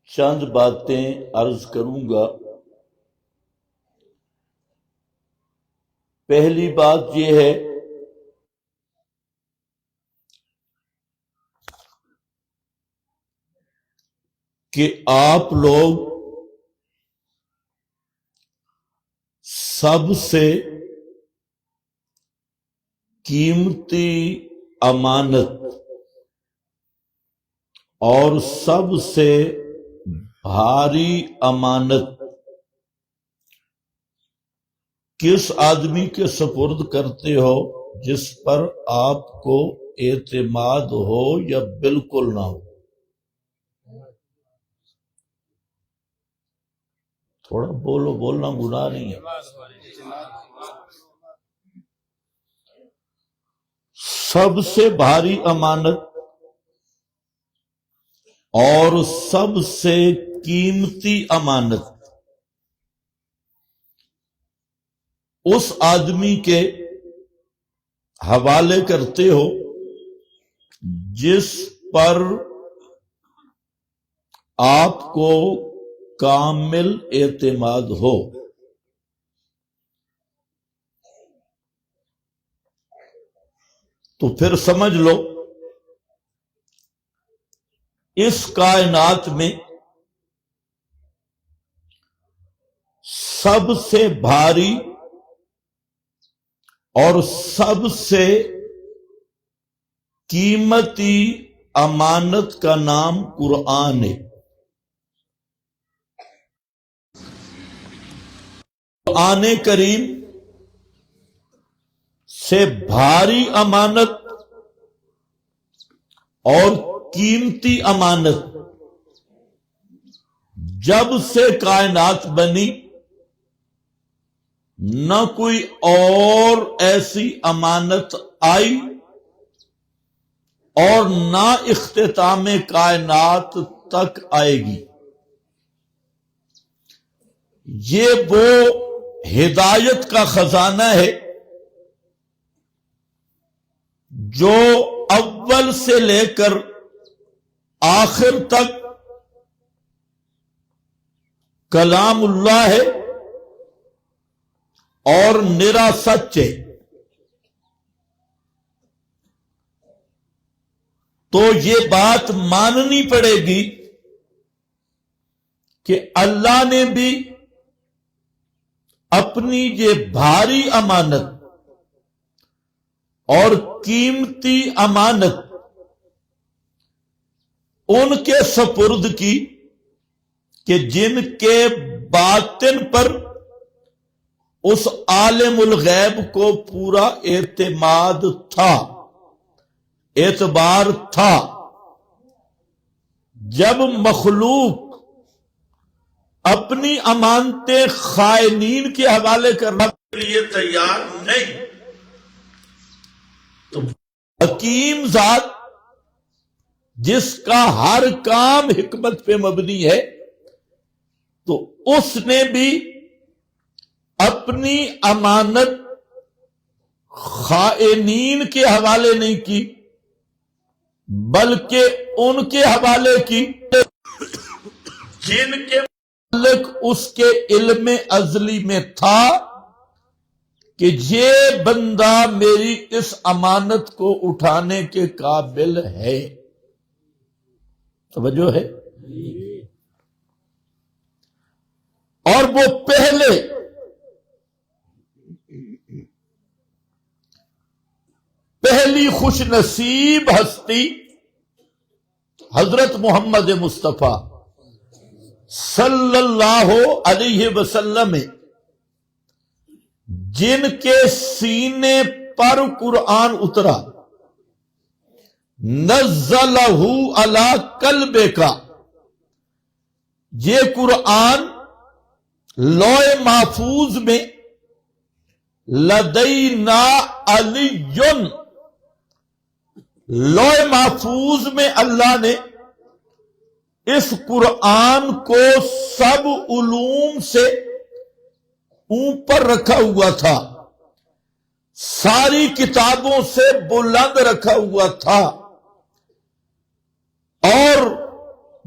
چند باتیں عرض کروں گا۔ پہلی بات یہ ہے کہ آپ لوگ سب سے قیمتی امانت اور سب سے بھاری امانت کس آدمی کے سپرد کرتے ہو جس پر آپ کو اعتماد ہو یا بالکل نہ ہو؟ تھوڑا بولو، بولنا گناہ نہیں ہے۔ سب سے بھاری امانت اور سب سے قیمتی امانت اس آدمی کے حوالے کرتے ہو جس پر آپ کو کامل اعتماد ہو۔ تو پھر سمجھ لو اس کائنات میں سب سے بھاری اور سب سے قیمتی امانت کا نام قرآن ہے۔ قرآن کریم سے بھاری امانت اور قیمتی امانت جب سے کائنات بنی نہ کوئی اور ایسی امانت آئی اور نہ اختتام کائنات تک آئے گی۔ یہ وہ ہدایت کا خزانہ ہے جو اول سے لے کر آخر تک کلام اللہ ہے اور نرا سچ ہے۔ تو یہ بات ماننی پڑے گی کہ اللہ نے بھی اپنی یہ بھاری امانت اور قیمتی امانت ان کے سپرد کی کہ جن کے باطن پر اس عالم الغیب کو پورا اعتماد تھا، اعتبار تھا۔ جب مخلوق اپنی امانتیں خائنین کے حوالے کرنے کے لیے تیار نہیں تو حکیم ذات جس کا ہر کام حکمت پہ مبنی ہے تو اس نے بھی اپنی امانت خائنین کے حوالے نہیں کی بلکہ ان کے حوالے کی جن کے متعلق اس کے علم ازلی میں تھا کہ یہ بندہ میری اس امانت کو اٹھانے کے قابل ہے۔ توجہ ہے؟ اور وہ پہلی خوش نصیب ہستی حضرت محمد مصطفیٰ صلی اللہ علیہ وسلم جن کے سینے پر قرآن اترا، نزلہ علی قلبک، یہ قرآن لوح محفوظ میں لدینا علی، لوح محفوظ میں اللہ نے اس قرآن کو سب علوم سے اوپر رکھا ہوا تھا، ساری کتابوں سے بلند رکھا ہوا تھا، اور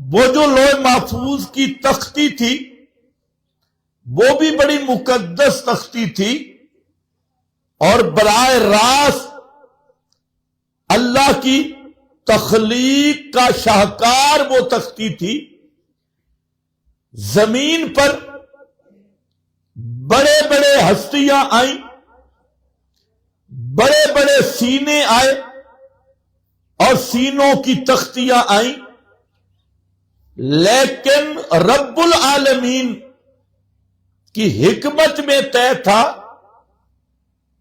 وہ جو لوح محفوظ کی تختی تھی وہ بھی بڑی مقدس تختی تھی، اور براہ راست اللہ کی تخلیق کا شاہکار وہ تختی تھی۔ زمین پر بڑے بڑے ہستیاں آئیں، بڑے بڑے سینے آئے اور سینوں کی تختیاں آئیں، لیکن رب العالمین کی حکمت میں طے تھا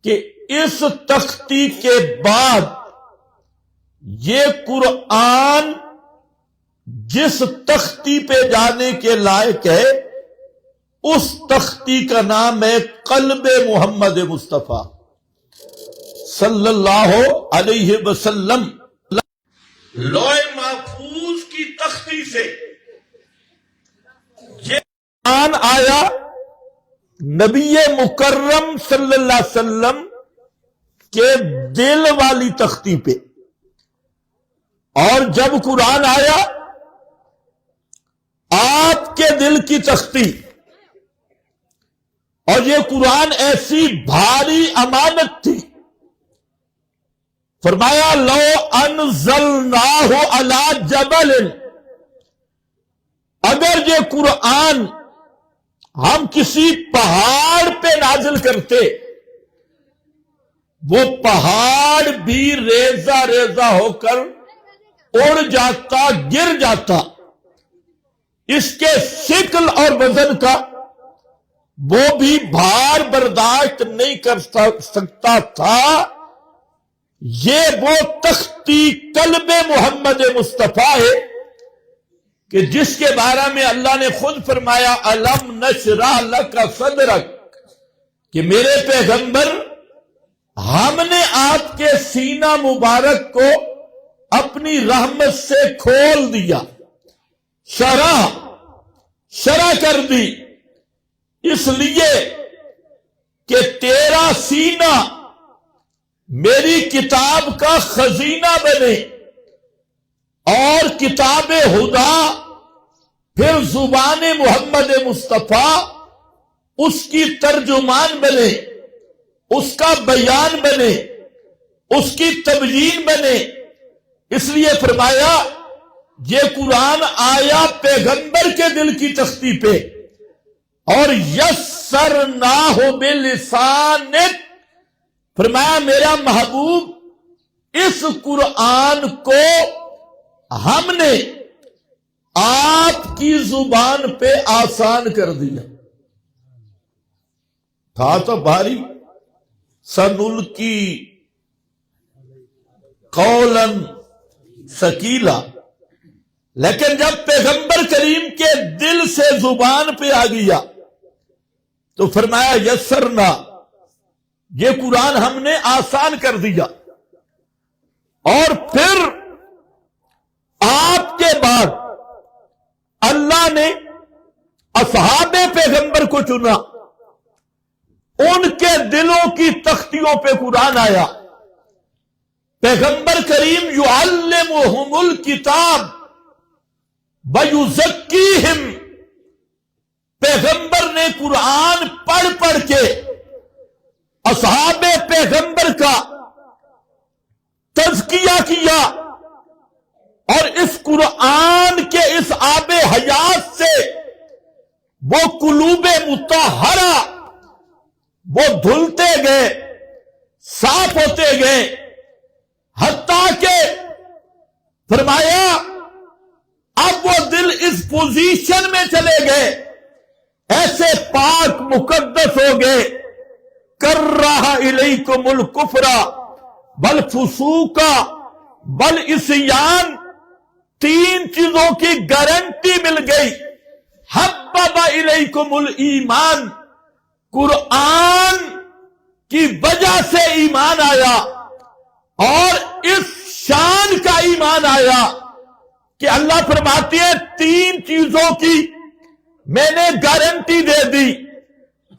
کہ اس تختی کے بعد یہ قرآن جس تختی پہ جانے کے لائق ہے اس تختی کا نام ہے قلب محمد مصطفیٰ صلی اللہ علیہ وسلم۔ لوح محفوظ کی تختی سے یہ قرآن آیا نبی مکرم صلی اللہ علیہ وسلم کے دل والی تختی پہ، اور جب قرآن آیا آپ کے دل کی تختی، اور یہ قرآن ایسی بھاری امانت تھی، فرمایا لو انزلناہ علی جبل، اگر یہ قرآن ہم کسی پہاڑ پہ نازل کرتے وہ پہاڑ بھی ریزہ ریزہ ہو کر اڑ جاتا، گر جاتا، اس کے شکل اور وزن کا وہ بھی بھار برداشت نہیں کر سکتا تھا۔ یہ وہ تختی قلب محمد مصطفیٰ ہے کہ جس کے بارے میں اللہ نے خود فرمایا الم نشرح لک صدرک، کہ میرے پیغمبر ہم نے آپ کے سینہ مبارک کو اپنی رحمت سے کھول دیا، شرح کر دی، اس لیے کہ تیرا سینہ میری کتاب کا خزینہ بنے اور کتاب ہدا پھر زبان محمد مصطفیٰ اس کی ترجمان بنے، اس کا بیان بنے، اس کی تبیین بنے۔ اس لیے فرمایا یہ قرآن آیا پیغمبر کے دل کی تختی پہ، اور یسرناہ بلسانک، فرمایا میرا محبوب اس قرآن کو ہم نے آپ کی زبان پہ آسان کر دیا۔ تھا تو بھاری، سنلقی قولا ثقیلا، لیکن جب پیغمبر کریم کے دل سے زبان پہ آ گیا تو فرمایا یسرنا، یہ قرآن ہم نے آسان کر دیا۔ اور پھر آپ کے بعد اللہ نے اصحاب پیغمبر کو چنا، ان کے دلوں کی تختیوں پہ قرآن آیا۔ پیغمبر کریم یعلمہم الکتاب ویزکیہم، پیغمبر نے قرآن پڑھ پڑھ کے اصحاب پیغمبر کا تزکیہ کیا، اور اس قرآن کے اس آب حیات سے وہ قلوب مطہرہ وہ دھلتے گئے، صاف ہوتے گئے، حتیٰ کہ فرمایا اب وہ دل اس پوزیشن میں چلے گئے، ایسے پاک مقدس ہو گئے، کرہ الیکم الکفر والفسوق والعصیان، تین چیزوں کی گارنٹی مل گئی۔ حبب الیکم الایمان، قرآن کی وجہ سے ایمان آیا، اور اس شان کا ایمان آیا کہ اللہ فرماتے ہیں تین چیزوں کی میں نے گارنٹی دے دی،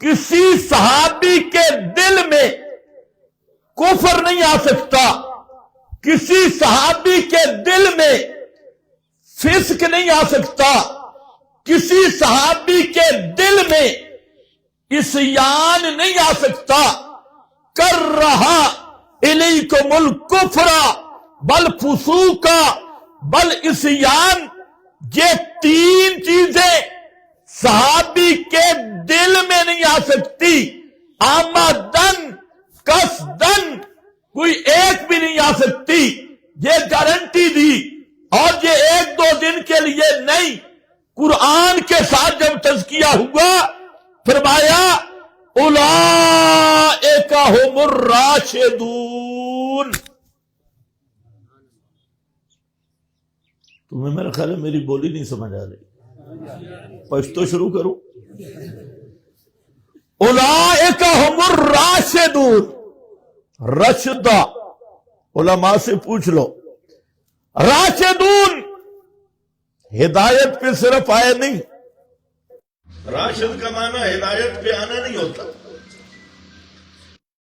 کسی صحابی کے دل میں کفر نہیں آ سکتا، کسی صحابی کے دل میں فسق نہیں آ سکتا، کسی صحابی کے دل میں عصیان نہیں آ سکتا۔ کر رہا الیکم الکفر والفسوق والعصیان، یہ تین چیزیں صحابی کے دل میں نہیں آ سکتی، آمدن قصدن کوئی ایک بھی نہیں آ سکتی، یہ گارنٹی دی۔ اور یہ ایک دو دن کے لیے نہیں، قرآن کے ساتھ جب تذکیہ ہوا فرمایا اولئک ھم الراشدون۔ تمہیں میرا خیال ہے میری بولی نہیں سمجھ آ رہی، پشتو شروع کروں۔ اولئک ھم الراشدون، رشدہ علماء سے پوچھ لو۔ راشدون ہدایت پہ صرف آئے نہیں، راشد کا معنی ہدایت پہ آنا نہیں ہوتا،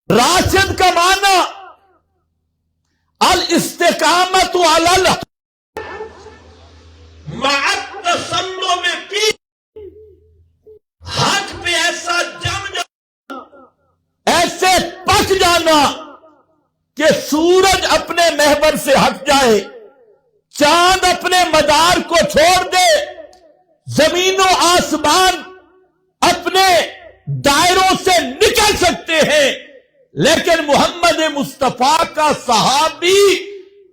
راشد کا معنی الاستقامت علی الحق مع التسلم فی، حق پہ ایسا جم جانا، ایسے پک جانا کہ سورج اپنے محور سے ہٹ جائے، چاند اپنے مدار کو چھوڑ دے، زمین و آسمان اپنے دائروں سے نکل سکتے ہیں، لیکن محمد مصطفیٰ کا صحابی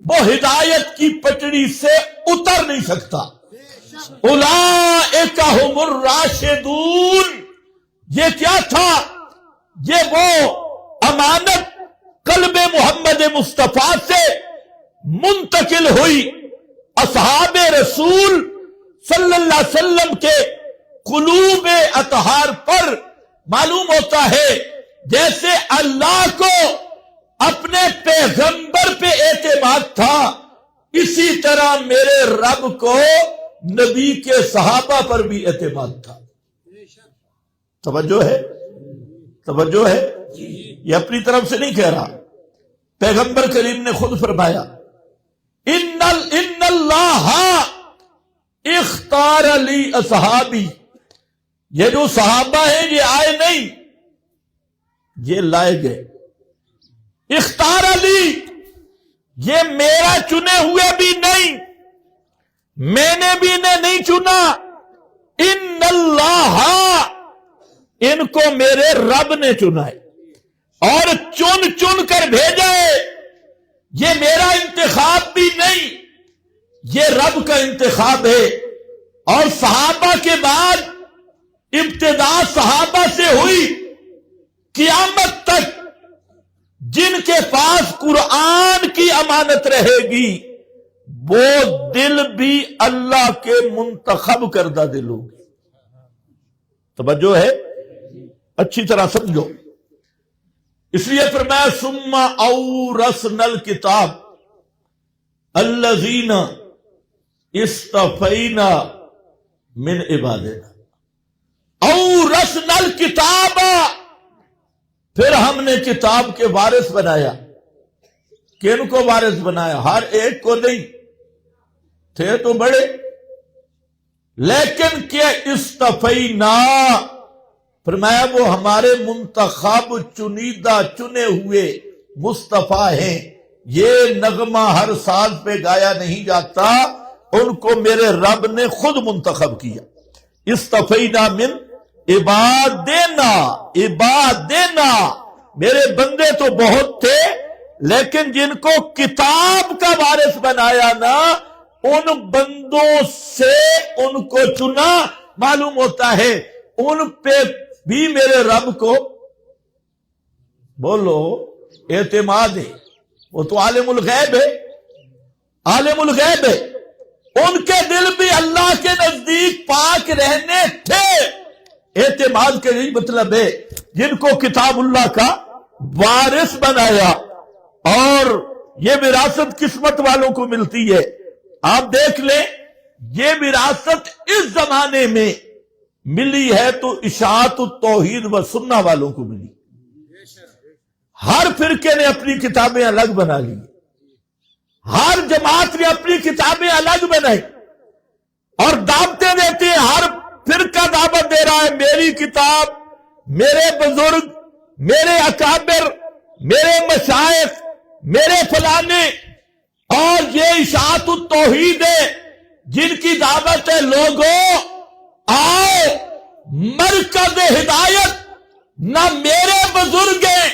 وہ ہدایت کی پٹڑی سے اتر نہیں سکتا۔ اولئک ھم الراشدون، یہ کیا تھا؟ یہ وہ امانت قلب محمد مصطفیٰ سے منتقل ہوئی، اصحاب رسول صلی اللہ علیہ وسلم کے قلوب اطہار پر۔ معلوم ہوتا ہے جیسے اللہ کو اپنے پیغمبر پہ اعتماد تھا، اسی طرح میرے رب کو نبی کے صحابہ پر بھی اعتماد تھا۔ توجہ ہے، توجہ ہے، یہ اپنی طرف سے نہیں کہہ رہا، پیغمبر کریم نے خود فرمایا ان اللہ اختار لی اصحابی، یہ جو صحابہ ہیں یہ آئے نہیں، یہ لائے گئے۔ اختار علی، یہ میرا چنے ہوئے بھی نہیں، میں نے بھی انہیں نہیں چنا، ان اللہ، ان کو میرے رب نے چنا ہے اور چن چن کر بھیجا ہے۔ یہ میرا انتخاب بھی نہیں، یہ رب کا انتخاب ہے۔ اور صحابہ کے بعد ابتدا صحابہ سے ہوئی، قیامت تک جن کے پاس قرآن کی امانت رہے گی وہ دل بھی اللہ کے منتخب کردہ دل ہوگی۔ توجہ ہے، اچھی طرح سمجھو۔ اس لیے فرمایا ثم اورثنا الکتاب الذین اصطفینا من عبادنا، اورثنا الکتاب، پھر ہم نے کتاب کے وارث بنایا۔ کن کو وارث بنایا؟ ہر ایک کو نہیں، تھے تو بڑے، لیکن کیا اصطفینا، فرمایا وہ ہمارے منتخب چنیدہ چنے ہوئے مصطفیٰ ہیں۔ یہ نغمہ ہر سال پہ گایا نہیں جاتا، ان کو میرے رب نے خود منتخب کیا۔ اصطفینا من عبادنا، عبادنا، میرے بندے تو بہت تھے لیکن جن کو کتاب کا وارث بنایا نا، ان بندوں سے ان کو چنا۔ معلوم ہوتا ہے ان پہ بھی میرے رب کو بولو اعتماد ہے، وہ تو عالم الغیب ہے، عالم الغیب ہے، ان کے دل بھی اللہ کے نزدیک پاک رہنے تھے۔ اعتماد کا یہی مطلب ہے جن کو کتاب اللہ کا وارث بنایا۔ اور یہ وراثت قسمت والوں کو ملتی ہے۔ آپ دیکھ لیں، یہ وراثت اس زمانے میں ملی ہے تو اشاعت التوحید و سنہ والوں کو ملی۔ ہر فرقے نے اپنی کتابیں الگ بنا لی، ہر جماعت نے اپنی کتابیں الگ بنائی، اور دعوتیں دیتے ہیں، ہر فرقہ دعوت دے رہا ہے میری کتاب، میرے بزرگ، میرے اکابر، میرے مشائخ، میرے فلانے، اور یہ اشاعت التوحید ہے جن کی دعوت ہے لوگوں آؤ مرکز ہدایت، نہ میرے بزرگ ہیں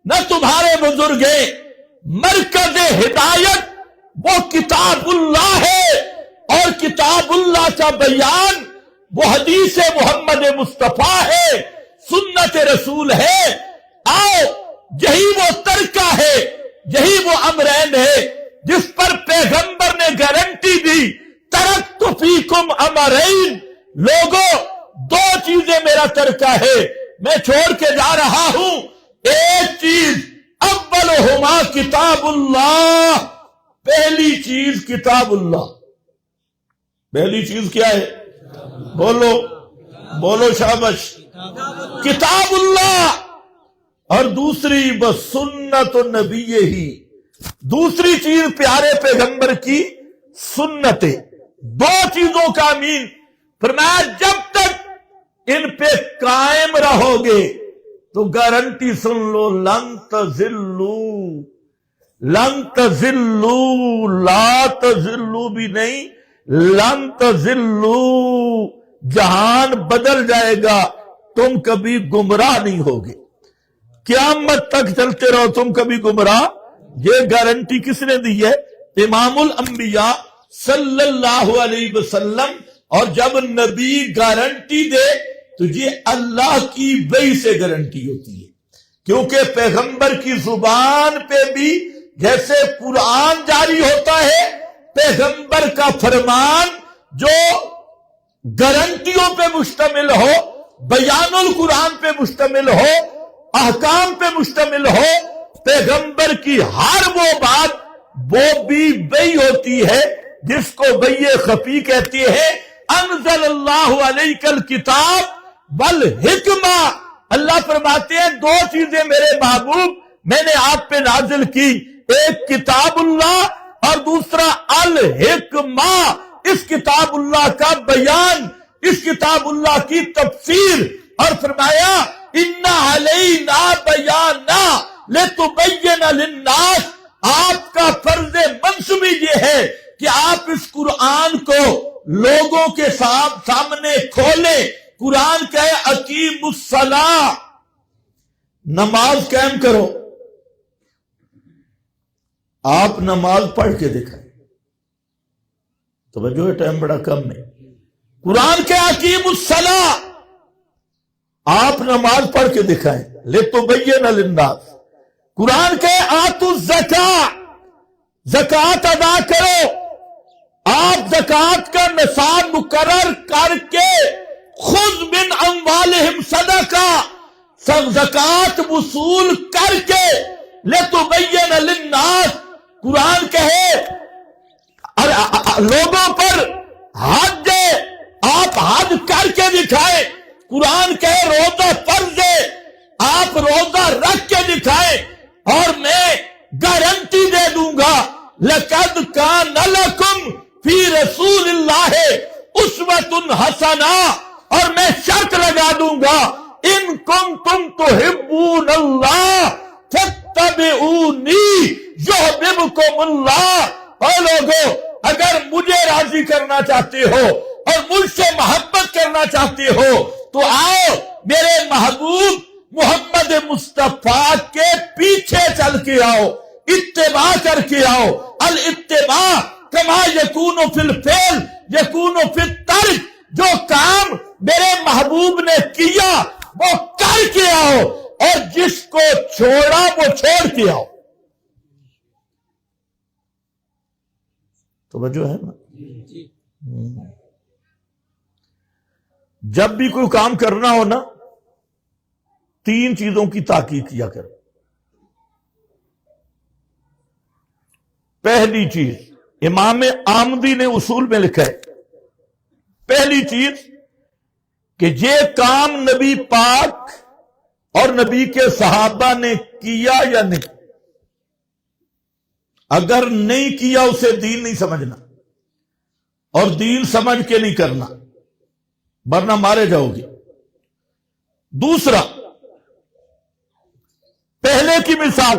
نہ تمہارے بزرگ ہیں، مرکز ہدایت وہ کتاب اللہ ہے، اور کتاب اللہ کا بیان وہ حدیث محمد مصطفیٰ ہے، سنت رسول ہے۔ آؤ یہی وہ ترکہ ہے، یہی وہ امرین ہے جس پر پیغمبر نے گارنٹی دی، ترکت فیکم امرین، لوگوں دو چیزیں میرا ترکہ ہے، میں چھوڑ کے جا رہا ہوں۔ ایک چیز اولہما کتاب اللہ، پہلی چیز کتاب اللہ، پہلی چیز کیا ہے؟ بولو بولو شابش، کتاب اللہ، اور دوسری بس سنت النبی ہی، دوسری چیز پیارے پیغمبر کی سنتیں، دو چیزوں کا امین۔ فرمایا جب تک ان پہ قائم رہو گے تو گارنٹی سن لو، لن تضلوا، لن تضلوا، لا تضلوا بھی نہیں، لن تضلوا، جہان بدل جائے گا، تم کبھی گمراہ نہیں ہوگے، قیامت تک چلتے رہو تم کبھی گمراہ۔ یہ گارنٹی کس نے دی ہے؟ امام الانبیاء صلی اللہ علیہ وسلم۔ اور جب نبی گارنٹی دے تو یہ اللہ کی وحی سے گارنٹی ہوتی ہے، کیونکہ پیغمبر کی زبان پہ بھی جیسے قرآن جاری ہوتا ہے، پیغمبر کا فرمان جو گارنٹیوں پہ مشتمل ہو، بیان القرآن پہ مشتمل ہو، احکام پہ مشتمل ہو، پیغمبر کی ہر وہ بات وہ بھی وحی ہوتی ہے جس کو وحی خفی کہتی ہے۔ انزل اللہ علیک الکتاب والحکمہ، اللہ فرماتے ہیں دو چیزیں میرے محبوب میں نے آپ پہ نازل کی، ایک کتاب اللہ اور دوسرا الحکمہ، اس کتاب اللہ کا بیان، اس کتاب اللہ کی تفسیر۔ اور فرمایا ان علینا بیانا لتبین للناس، آپ کا فرض منصبی یہ ہے کہ آپ اس قرآن کو لوگوں کے سامنے کھولیں۔ قرآن کہے اقیم الصلاۃ، نماز قائم کرو، آپ نماز پڑھ کے دکھائیں، توجہ ٹائم بڑا کم ہے۔ قرآن کے اقیم الصلاۃ، آپ نماز پڑھ کے دکھائیں، لتبین للناس۔ قرآن کے آتوا الزکاۃ، زکوٰۃ ادا کرو، آپ زکوٰۃ کا نصاب مقرر کر کے خذ من اموالہم صدقہ، زکوٰۃ وصول کر کے لتبین للناس۔ قرآن کہے لوگوں پر حج ہے، آپ حج کر کے دکھائیں۔ قرآن کہے روزہ فرض ہے، آپ روزہ رکھ کے دکھائیں، اور میں گارنٹی دے دوں گا لقد کان لکم فی رسول اللہ اسوۃ حسنہ، اور میں شرط لگا دوں گا ان کنتم تحبون اللہ فاتبعونی یحببکم اللہ۔ اے لوگو اگر مجھے راضی کرنا چاہتے ہو اور مجھ سے محبت کرنا چاہتے ہو تو آؤ میرے محبوب محمد مصطفیٰ کے پیچھے چل کے آؤ، اتباع کر کے آؤ۔ الاتباع کما یکون فی الفعل یکون فی الترک، جو کام میرے محبوب نے کیا وہ کر کے آؤ، اور جس کو چھوڑا وہ چھوڑ کے آؤ۔ توجہ ہے نا؟ جب بھی کوئی کام کرنا ہو نا، تین چیزوں کی تاکید کیا کرو۔ پہلی چیز امام آمدی نے اصول میں لکھا ہے، پہلی چیز کہ یہ کام نبی پاک اور نبی کے صحابہ نے کیا یا نہیں، اگر نہیں کیا اسے دین نہیں سمجھنا۔ اور دین سمجھ کے نہیں کرنا ورنہ مارے جاؤ گے۔ دوسرا، پہلے کی مثال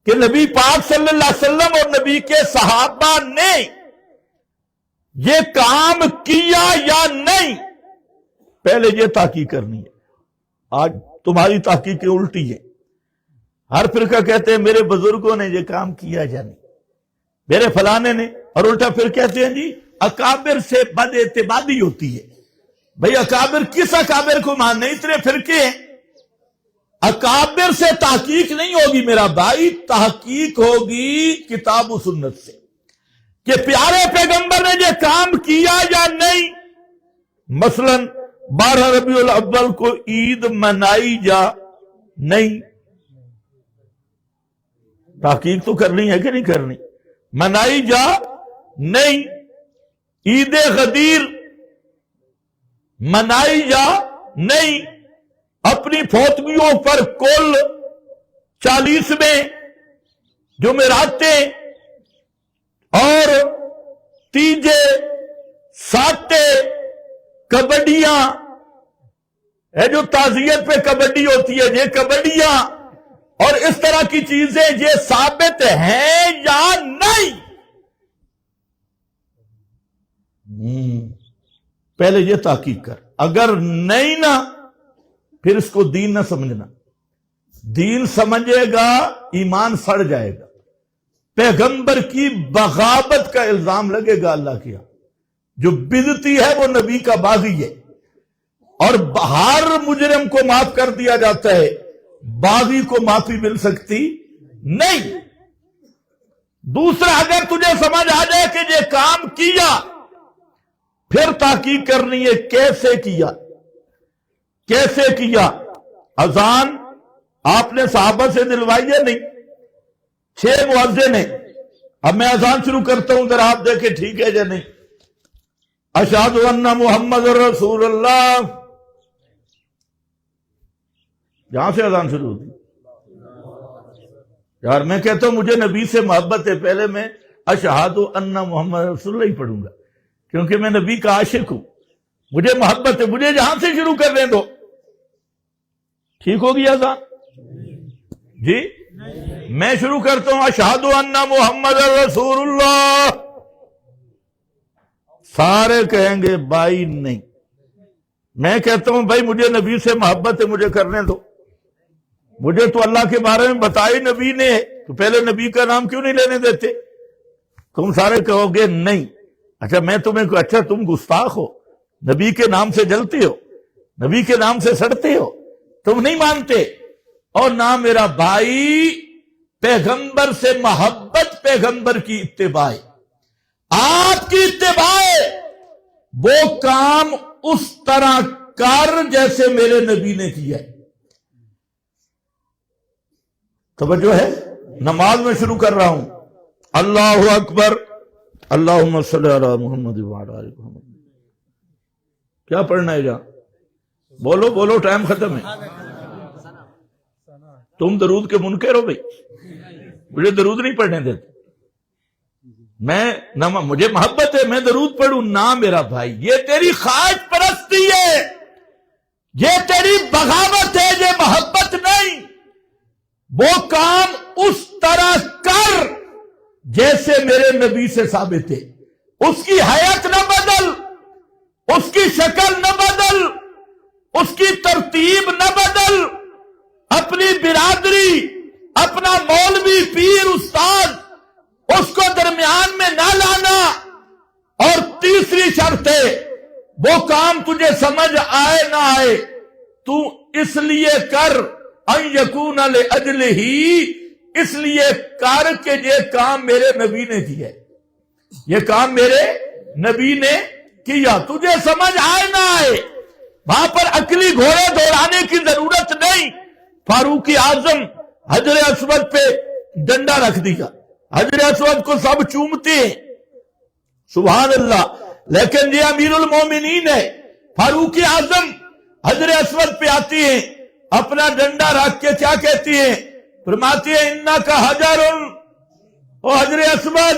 کہ نبی پاک صلی اللہ علیہ وسلم اور نبی کے صحابہ نے یہ کام کیا یا نہیں، پہلے یہ تحقیق کرنی ہے۔ آج تمہاری تحقیق الٹی ہے، ہر فرقہ کہتے ہیں میرے بزرگوں نے یہ کام کیا یا نہیں، میرے فلانے نے، اور الٹا پھر کہتے ہیں جی اکابر سے بد اعتمادی ہوتی ہے۔ بھئی اکابر کس اکابر کو ماننے؟ اتنے فرقے ہیں۔ اکابر سے تحقیق نہیں ہوگی میرا بھائی، تحقیق ہوگی کتاب و سنت سے کہ پیارے پیغمبر نے یہ کام کیا یا نہیں۔ مثلا 12 ربیع الاول کو عید منائی یا نہیں، تحقیق تو کرنی ہے کہ نہیں کرنی؟ منائی یا نہیں؟ عید غدیر منائی یا نہیں؟ اپنی فوتگیوں پر کل 40 میں جمعراتیں اور تیجے ساتے کبڈیاں ہے، جو تعزیت پہ کبڈی ہوتی ہے، یہ کبڈیاں اور اس طرح کی چیزیں یہ ثابت ہیں یا نہیں؟ پہلے یہ تحقیق کر، اگر نہیں نا پھر اس کو دین نہ سمجھنا۔ دین سمجھے گا ایمان سڑ جائے گا، پیغمبر کی بغاوت کا الزام لگے گا اللہ کیا۔ جو بدعتی ہے وہ نبی کا باغی ہے، اور ہر مجرم کو معاف کر دیا جاتا ہے، باغی کو معافی مل سکتی نہیں۔ دوسرا، اگر تجھے سمجھ آ جائے کہ یہ کام کیا، پھر تحقیق کرنی ہے کیسے کیا، کیسے کیا۔ اذان آپ نے صحابہ سے دلوائی ہے نہیں، 6 مؤذن ہیں۔ اب میں اذان شروع کرتا ہوں، ذرا آپ دیکھیں ٹھیک ہے یا نہیں۔ اشہد ان محمد رسول اللہ، یہاں سے اذان شروع ہوتی۔ یار میں کہتا ہوں مجھے نبی سے محبت ہے، پہلے میں اشہد ان محمد رسول اللہ ہی پڑھوں گا، کیونکہ میں نبی کا عاشق ہوں، مجھے محبت ہے، مجھے جہاں سے شروع کرنے دو۔ ٹھیک ہوگی اذان؟ جی میں شروع کرتا ہوں اشہد ان محمد رسول اللہ، سارے کہیں گے بھائی نہیں۔ میں کہتا ہوں بھائی مجھے نبی سے محبت ہے، مجھے کرنے دو، مجھے تو اللہ کے بارے میں بتائی نبی نے، تو پہلے نبی کا نام کیوں نہیں لینے دیتے؟ تم سارے کہو گے نہیں۔ اچھا میں تمہیں اچھا تم گستاخ ہو، نبی کے نام سے جلتے ہو، نبی کے نام سے سڑتے ہو، تم نہیں مانتے۔ اور نہ میرا بھائی، پیغمبر سے محبت پیغمبر کی اتباع، آپ کی اتباع، وہ کام اس طرح کر جیسے میرے نبی نے کیا ہے۔ توجہ ہے؟ نماز میں شروع کر رہا ہوں، اللہ اکبر، اللہم صلی علی محمد وعلی آل محمد۔ کیا پڑھنا ہے جہاں؟ بولو بولو، ٹائم ختم ہے۔ تم درود کے منکر ہو بھائی، مجھے درود نہیں پڑھنے دیتے۔ مجھے محبت ہے میں درود پڑھوں، نہ میرا بھائی، یہ تیری خواہش پرستی ہے، یہ تیری بغاوت ہے، یہ محبت نہیں۔ وہ کام اس طرح کر جیسے میرے نبی سے ثابت ہے، اس کی حیات نہ بدل، اس کی شکل نہ بدل، اس کی ترتیب نہ بدل، اپنی برادری، اپنا مولوی پیر استاد اس کو درمیان میں نہ لانا۔ اور تیسری شرط ہے، وہ کام تجھے سمجھ آئے نہ آئے، تو اس لیے کر ان یکون لاجلہ، اس لیے کر کہ یہ کام میرے نبی نے کیا، یہ کام میرے نبی نے کیا۔ تجھے سمجھ آئے نہ آئے، وہاں پر عقلی گھوڑے دوڑانے کی ضرورت نہیں۔ فاروق اعظم حجر اسود پہ ڈنڈا رکھ دیا، حجر اسود کو سب چومتے ہیں، سبحان اللہ، لیکن یہ امیر المومنین ہے۔ فاروق اعظم حجر اسود پہ آتی ہیں، اپنا ڈنڈا رکھ کے کیا کہتی ہیں؟ فرماتی ہے انکا حجر، او حجر اسود،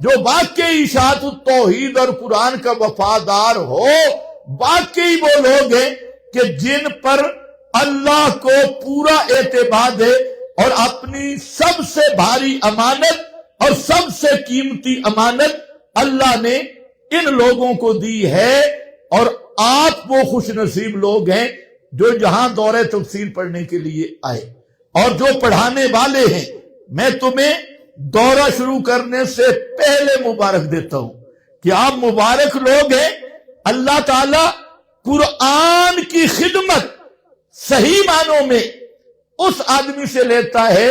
جو واقعی اشاعت التوحید اور قرآن کا وفادار ہو، واقعی وہ لوگ ہیں کہ جن پر اللہ کو پورا اعتماد ہے اور اپنی سب سے بھاری امانت اور سب سے قیمتی امانت اللہ نے ان لوگوں کو دی ہے۔ اور آپ وہ خوش نصیب لوگ ہیں جو یہاں دورہ تفسیر پڑھنے کے لیے آئے، اور جو پڑھانے والے ہیں۔ میں تمہیں دورہ شروع کرنے سے پہلے مبارک دیتا ہوں کہ آپ مبارک لوگ ہیں۔ اللہ تعالی قرآن کی خدمت صحیح معنوں میں اس آدمی سے لیتا ہے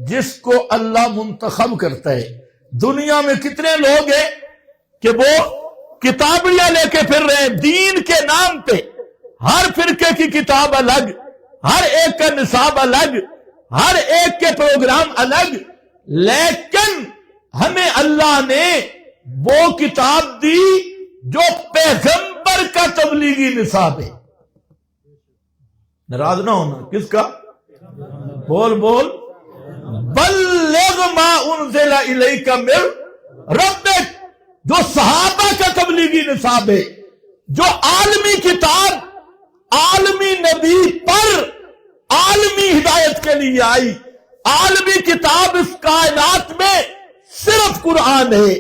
جس کو اللہ منتخب کرتا ہے۔ دنیا میں کتنے لوگ ہیں کہ وہ کتابیاں لے کے پھر رہے ہیں دین کے نام پہ، ہر فرقے کی کتاب الگ، ہر ایک کا نصاب الگ، ہر ایک کے پروگرام الگ، لیکن ہمیں اللہ نے وہ کتاب دی جو پیغمبر کا تبلیغی نصاب ہے۔ ناراض نہ ہونا، کس کا؟ بول بول، بلغ ما انزل الیک من ربک، جو صحابہ کا تبلیغی نصاب ہے، جو عالمی کتاب عالمی نبی پر عالمی ہدایت کے لیے آئی۔ عالمی کتاب اس کائنات میں صرف قرآن ہے۔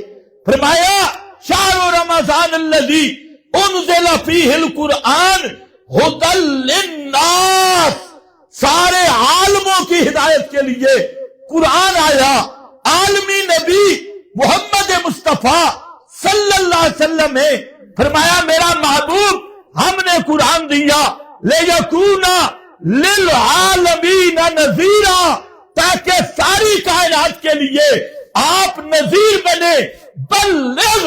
فرمایا شہر رمضان الذی انزل فیہ القرآن ھدی للناس، سارے عالموں کی ہدایت کے لیے قرآن آیا۔ عالمی نبی محمد مصطفیٰ صلی اللہ علیہ وسلم ہے۔ فرمایا میرا محبوب ہم نے قرآن دیا لِیَکُونَ لِلْعَالَمِینَ نَذِیرًا، تاکہ ساری کائنات کے لیے آپ نذیر بنے۔ بلغ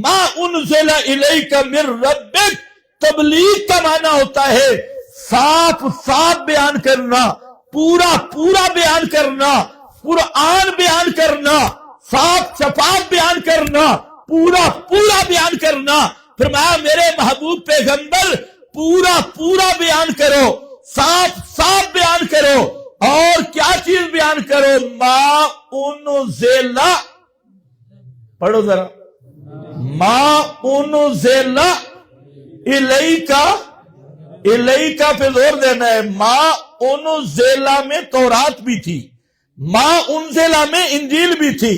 ما انزل الیک من ربک، تبلیغ کا معنی ہوتا ہے صاف صاف بیان کرنا، پورا پورا بیان کرنا، قرآن بیان کرنا، صاف شفاف بیان کرنا، پورا پورا بیان کرنا۔ فرمایا میرے محبوب پیغمبر پورا پورا بیان کرو، صاف صاف بیان کرو، اور کیا چیز بیان کرو؟ ما انزل، پڑھو ذرا، ما انزل الیکا، الیکا پہ زور دینا ہے۔ ما انزل میں تورات بھی تھی، ما انزل میں انجیل بھی تھی،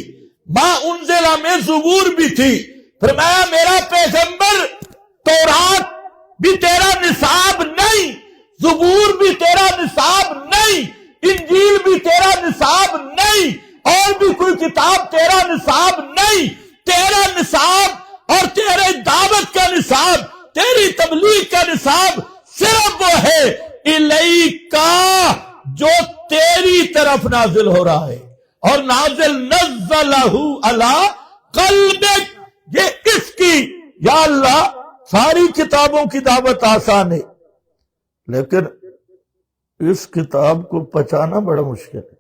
ما انزل میں زبور بھی تھی۔ فرمایا میرا پیغمبر تورات بھی تیرا نصاب نہیں، زبور بھی تیرا نصاب نہیں، انجیل بھی تیرا نصاب نہیں، اور بھی کوئی کتاب تیرا نصاب نہیں۔ تیرا نصاب اور تیرے دعوت کا نصاب، تیری تبلیغ کا نصاب صرف وہ ہے الیکا، جو تیری طرف نازل ہو رہا ہے، اور نازل نزلہ علی قلبک، یہ کس کی؟ یا اللہ ساری کتابوں کی دعوت آسان ہے، لیکن اس کتاب کو پچانا بڑا مشکل ہے۔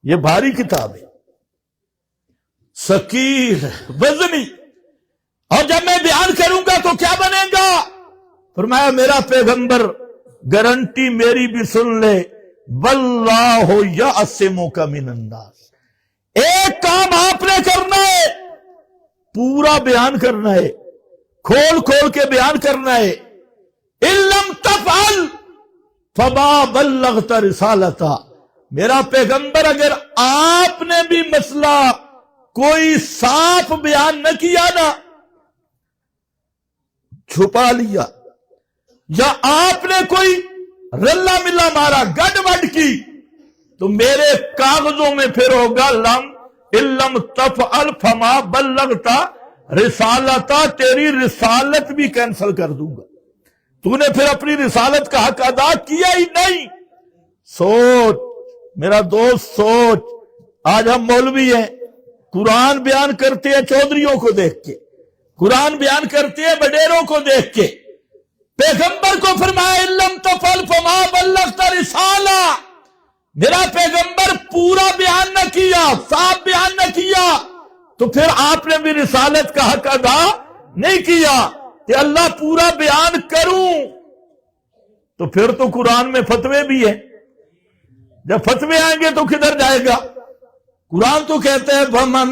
یہ بھاری کتاب ہے، ثقیل وزنی، اور جب میں بیان کروں گا تو کیا بنے گا؟ فرمایا میرا پیغمبر گارنٹی میری بھی سن لے، واللہ یعصمک من الناس، ایک کام آپ نے کرنا ہے، پورا بیان کرنا ہے، کھول کھول کے بیان کرنا ہے۔ ان لم تفعل فما بلغت رسالتا، میرا پیغمبر اگر آپ نے بھی مسئلہ کوئی صاف بیان نہ کیا نا، چھپا لیا، یا آپ نے کوئی رلا ملا مارا، گڈ وڈ کی، تو میرے کاغذوں میں پھر ہوگا لم تفعل فما بلغتا رسالتا، تیری رسالت بھی کینسل کر دوں گا، تو نے پھر اپنی رسالت کا حق ادا کیا ہی نہیں۔ سوچ میرا دوست، سوچ، آج ہم مولوی ہیں، قرآن بیان کرتے ہیں چودھریوں کو دیکھ کے، قرآن بیان کرتے ہیں بڈیروں کو دیکھ کے۔ پیغمبر کو فرمایا ان لم تفعل فما بلغت رسالہ، میرا پیغمبر پورا بیان نہ کیا، صاف بیان نہ کیا، تو پھر آپ نے بھی رسالت کا حق ادا نہیں کیا کہ اللہ پورا بیان کروں، تو پھر تو قرآن میں فتوے بھی ہیں، جب فتوے آئیں گے تو کدھر جائے گا؟ قرآن تو کہتا ہے وَمَنْ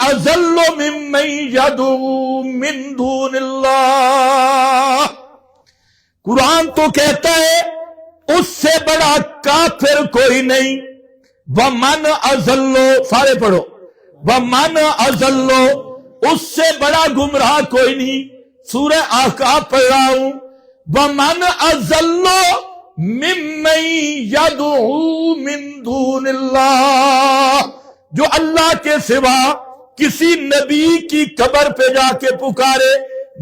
أَضَلُّ مِمَّن يَدْعُو مِن دُونِ اللَّهِ، قرآن تو کہتا ہے اس سے بڑا کافر کوئی نہیں. وَمَنْ أَضَلُّ، سارے پڑھو، وَمَنْ أَضَلُّ، اس سے بڑا گمراہ کوئی نہیں. سورہ احقاف پڑھ رہا ہوں. وَمَنْ أَضَلُّ مِمَّن يَدْعُو مِن دُونِ اللَّهِ، جو اللہ کے سوا کسی نبی کی قبر پہ جا کے پکارے،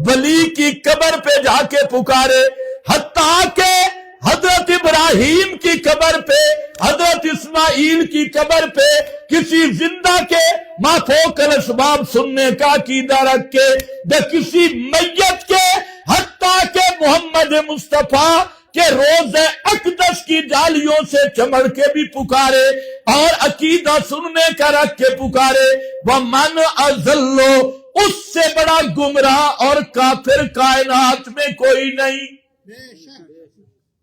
ولی کی قبر پہ جا کے پکارے، حتیٰ کہ حضرت ابراہیم کی قبر پہ، حضرت اسماعیل کی قبر پہ کسی زندہ کے ما فوق الاسباب سننے کا عقیدہ رکھ کے، یا کسی میت کے، حتیٰ کہ محمد مصطفیٰ کہ روز اقدس کی جالیوں سے چمڑ کے بھی پکارے اور عقیدہ سننے کا رکھ کے پکارے. وَمَنْ أَضَلُّ، اس سے بڑا گمراہ اور کافر کائنات میں کوئی نہیں.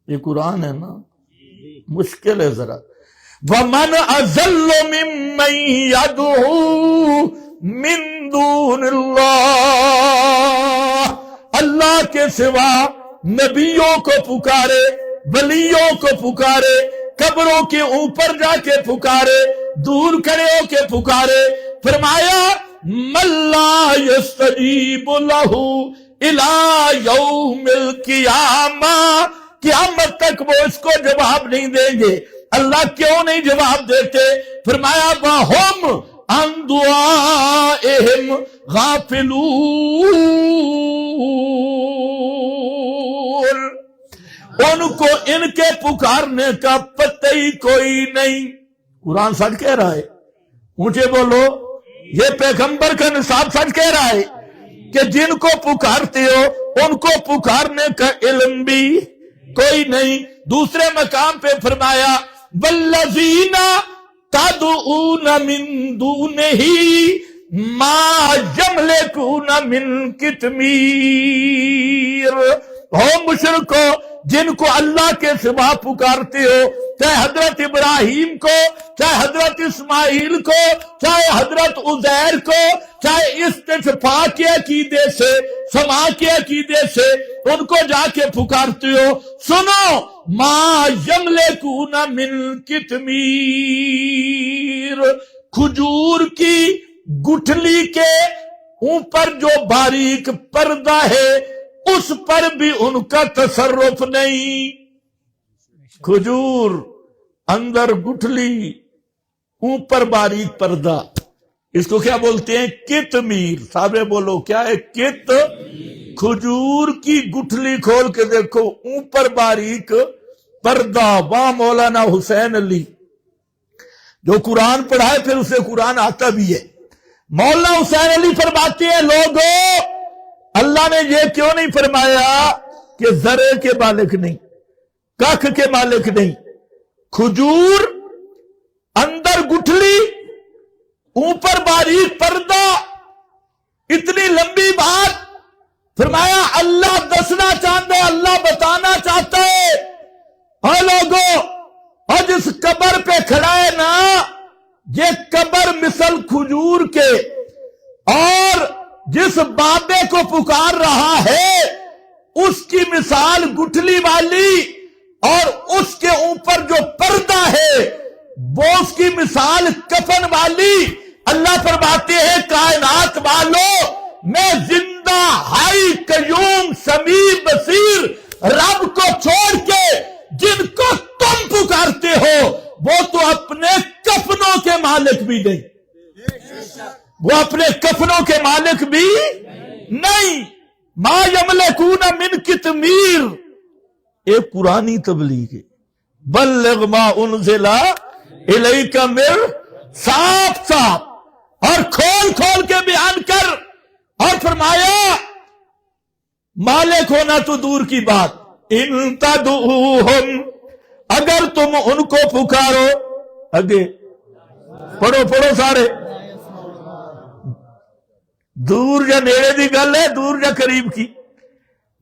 یہ قرآن ہے نا، مشکل ہے ذرا. وَمَنْ أَضَلُّ مِمَّن يَدْعُو مِن دُونِ اللَّهِ، اللہ کے سوا نبیوں کو پکارے، ولیوں کو پکارے، قبروں کے اوپر جا کے پکارے، دور کھڑے ہو کے پکارے. فرمایا مَن لَا يَسْتَجِيبُ لَهُ إِلَىٰ يَوْمِ الْقِيَامَةِ، قیامت تک وہ اس کو جواب نہیں دیں گے. اللہ کیوں نہیں جواب دیتے؟ فرمایا وَهُمْ عَن دُعَائِهِمْ غَافِلُونَ، ان کو ان کے پکارنے کا پتہ ہی کوئی نہیں. قرآن سچ کہہ رہا ہے، اونچے بولو. یہ پیغمبر کا نصاب سچ کہہ رہا ہے کہ جن کو پکارتے ہو ان کو پکارنے کا علم بھی کوئی نہیں. دوسرے مقام پہ فرمایا وَالَّذِينَ تَدْعُونَ مِن دُونِهِ مَا يَمْلِكُونَ مِن قِطْمِيرٍ. ہو مشرکو، جن کو اللہ کے سوا پکارتے ہو، چاہے حضرت ابراہیم کو، چاہے حضرت اسماعیل کو، چاہے حضرت عزیر کو، چاہے استشفاء کے عقیدے سے، سما کے عقیدے سے ان کو جا کے پکارتے ہو، سنو ما یملکون من قطمیر، کھجور کی گٹھلی کے اوپر جو باریک پردہ ہے اس پر بھی ان کا تصرف نہیں. کھجور اندر گٹھلی اوپر باریک پردہ، اس کو کیا بولتے ہیں؟ قطمیر. سامنے بولو کیا ہے؟ قط. کھجور کی گٹھلی کھول کے دیکھو، اوپر باریک پردہ. وہاں مولانا حسین علی جو قرآن پڑھائے پھر اسے قرآن آتا بھی ہے. مولانا حسین علی فرماتے ہیں لوگوں، اللہ نے یہ کیوں نہیں فرمایا کہ ذرے کے مالک نہیں، کخ کے مالک نہیں؟ کھجور اندر گٹھلی اوپر باریک پردہ، اتنی لمبی بات. فرمایا اللہ دسنا چاہتا ہے، اللہ بتانا چاہتا ہے. ہاں لوگوں، اور جس قبر پہ کھڑا ہے نا، یہ قبر مثل کھجور کے، اور جس بابے کو پکار رہا ہے اس کی مثال گٹھلی والی، اور اس کے اوپر جو پردہ ہے وہ اس کی مثال کفن والی. اللہ فرماتے ہیں کائنات والوں، میں زندہ حی قیوم سمیع بصیر رب کو چھوڑ کے جن کو تم پکارتے ہو وہ تو اپنے کفنوں کے مالک بھی نہیں، وہ اپنے کفنوں کے مالک بھی نہیں. ما یملکون من قطمیر، ایک قرآنی تبلیغ ہے. بلغ ما انزل الیک من، صاف صاف اور کھول کھول کے بیان کر. اور فرمایا مالک ہونا تو دور کی بات، ان تدعوہم، اگر تم ان کو پکارو. آگے پڑھو پڑھو سارے. دور یا نیڑے دی گل ہے، دور یا قریب کی.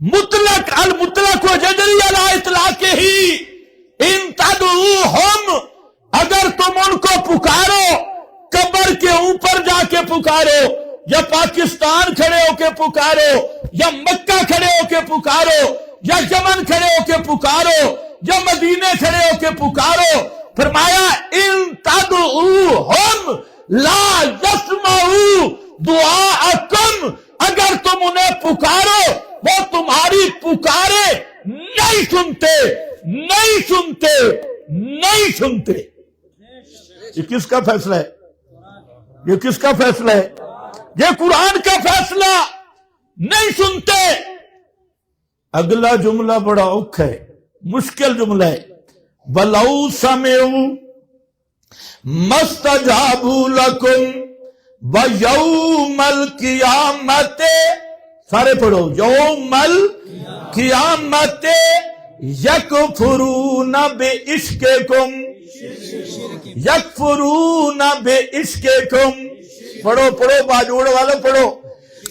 مطلق المطلق و جدری علی اطلاق ہی. ان تدعوہم، اگر تم ان کو پکارو قبر کے اوپر جا کے پکارو یا پاکستان کھڑے ہو کے پکارو یا مکہ کھڑے ہو کے پکارو یا یمن کھڑے ہو کے پکارو یا مدینے کھڑے ہو کے پکارو، فرمایا ان تدعوہم لا یسمعوا دعاءکم، اگر تم انہیں پکارو وہ تمہاری پکارے نہیں سنتے، نہیں سنتے، نہیں سنتے۔ یہ کس کا فیصلہ ہے؟ یہ کس کا فیصلہ ہے؟ یہ قرآن کا فیصلہ۔ نہیں سنتے۔ اگلا جملہ بڑا اوکھا ہے، مشکل جملہ ہے، وَلَوْ سَمِعُوا مَسْتَجَابُوا لَكُمْ وَيَوْمَ الْقِيَامَةِ، سارے پڑھو، یوم القیامت یکفرون بعشقکم، یکفرون بعشقکم، پڑھو پڑھو باجوڑ والوں پڑھو،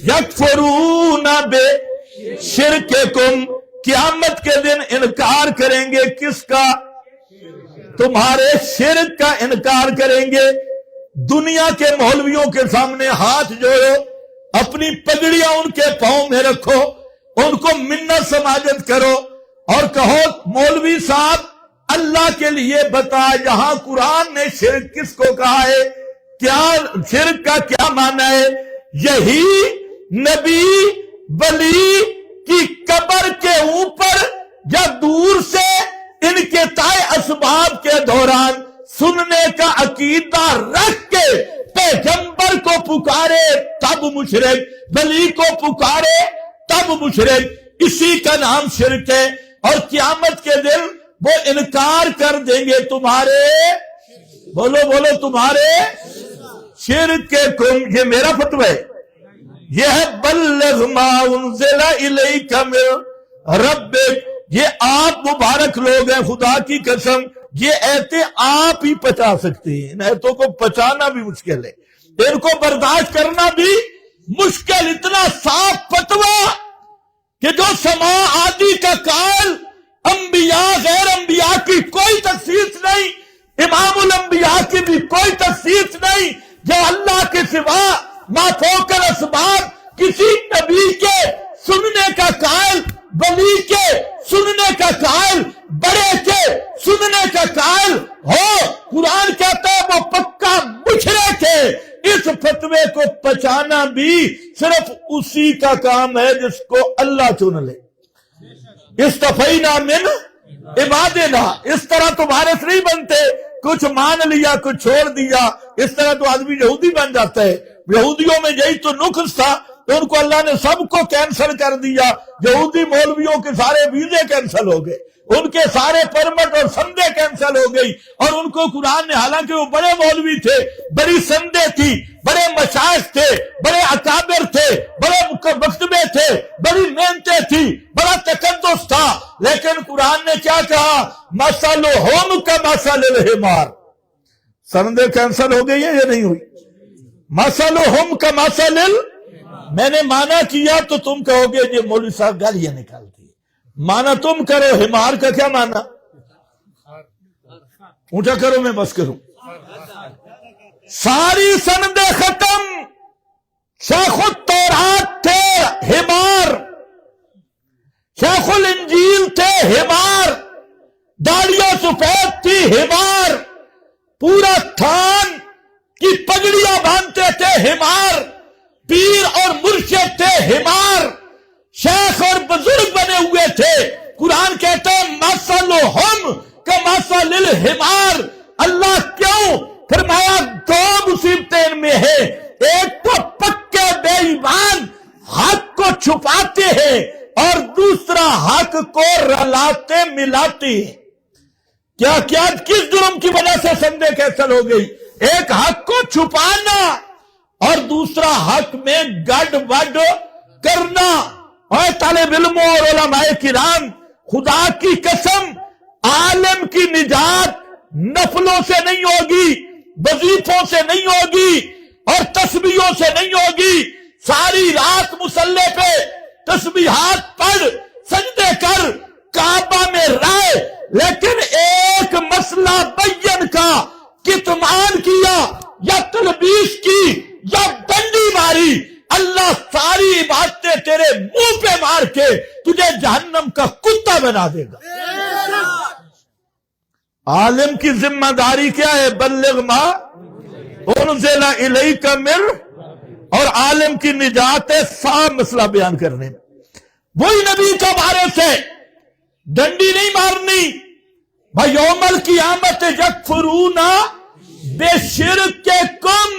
یکفرون بعشقکم، قیامت کے دن انکار کریں گے کس کا؟ تمہارے شرک کا انکار کریں گے۔ دنیا کے مولویوں کے سامنے ہاتھ جوڑو، اپنی پگڑیاں ان کے پاؤں میں رکھو، ان کو منت سماجت کرو اور کہو مولوی صاحب اللہ کے لیے بتا یہاں قرآن نے شرک کس کو کہا ہے؟ کیا شرک کا کیا معنی ہے؟ یہی نبی ولی کی قبر کے اوپر یا دور سے انقطاع اسباب کے دوران سننے کا عقیدہ رکھ کے پیغمبر کو پکارے تب مشرک، ولی کو پکارے تب مشرک، اسی کا نام شرک ہے۔ اور قیامت کے دن وہ انکار کر دیں گے تمہارے، بولو بولو، تمہارے شرک کے کم۔ یہ میرا فتوی ہے، یہ ہے بلغ ما انزل الیک من ربک، یہ آپ مبارک لوگ ہیں، خدا کی قسم یہ ایتے آپ ہی پچا سکتے ہیں، ان ایتوں کو پچانا بھی مشکل ہے، ان کو برداشت کرنا بھی مشکل۔ اتنا صاف فتویٰ کہ جو سماع آدی کا قائل، انبیاء غیر انبیاء کی کوئی تخصیص نہیں، امام الانبیاء کی بھی کوئی تخصیص نہیں، جو اللہ کے سوا ما فوق الاسباب کسی نبی کے سننے کا قائل، ولی کے سننے کا قائل، بڑے کے سننے کا قائل ہو، قرآن کہتا ہے وہ پکا مشرک ہے۔ اس فتوے کو پہچانا بھی صرف اسی کا کام ہے جس کو اللہ چن لے۔ استفینا من عبادنا، اس طرح تمہارے سے نہیں بنتے، کچھ مان لیا کچھ چھوڑ دیا، اس طرح تو آدمی یہودی بن جاتا ہے۔ یہودیوں میں یہی تو نقص تھا، تو ان کو اللہ نے سب کو کینسل کر دیا، یہودی مولویوں کے سارے ویزے کینسل ہو گئے، ان کے سارے پرمٹ اور سندے کینسل ہو گئی، اور ان کو قرآن نے، حالانکہ وہ بڑے مولوی تھے، بڑی سندے تھی، بڑے مشائخ تھے، بڑے اکابر تھے، بڑے مکتبے تھے، بڑی محنتیں تھی، بڑا تقدس تھا، لیکن قرآن نے کیا کہا؟ مثلہم کمثل الحمار۔ سندے کینسل ہو گئی ہے یا نہیں ہوئی؟ مثلہم کمثل میں نے مانا کیا تو تم کہو گے یہ مولوی صاحب گالیاں نکالتی ہے، مانا تم کرو، حمار کا کیا مانا؟ اونچا کرو میں بس کروں۔ ساری سندیں ختم، شیخ التورات تھے حمار، شیخ الانجیل تھے حمار، داڑیاں سفید تھی حمار، پورا تھان کی پگڑیاں باندھتے تھے حمار، پیر اور مرشد تھے حمار، شیخ اور بزرگ بنے ہوئے تھے۔ قرآن کہتا ہے مثلہم کمثل الحمار۔ اللہ کیوں؟ فرمایا دو مصیبتیں ان میں ہے، ایک تو پکے بے ایمان حق کو چھپاتے ہیں اور دوسرا حق کو رلاتے ملاتے ہیں۔ کیا کیا کس جرم کی وجہ سے سندے کینسل ہو گئی؟ ایک حق کو چھپانا اور دوسرا حق میں گڑ بڑ کرنا۔ اور طالب علموں اور علماء کرام، خدا کی قسم عالم کی نجات نفلوں سے نہیں ہوگی، وظیفوں سے نہیں ہوگی اور تسبیحوں سے نہیں ہوگی۔ ساری رات مصلی پہ تسبیحات پڑھ، سجدے کر، کعبہ میں رہے، لیکن ایک مسئلہ بین کا کتمان کیا یا تلبیس کی یا ڈنڈی ماری، اللہ ساری عبادتیں تیرے منہ پہ مار کے تجھے جہنم کا کتا بنا دے گا۔ عالم کی ذمہ داری کیا ہے؟ بلغ ما انزل الیک من، اور عالم کی نجات ہے صاف مسئلہ بیان کرنے میں۔ وہی نبی کا بارے سے ڈنڈی نہیں مارنی۔ بَيَوْمَ الْقِيَامَةِ يَكْفُرُونَ بِشِرْكِكُمْ۔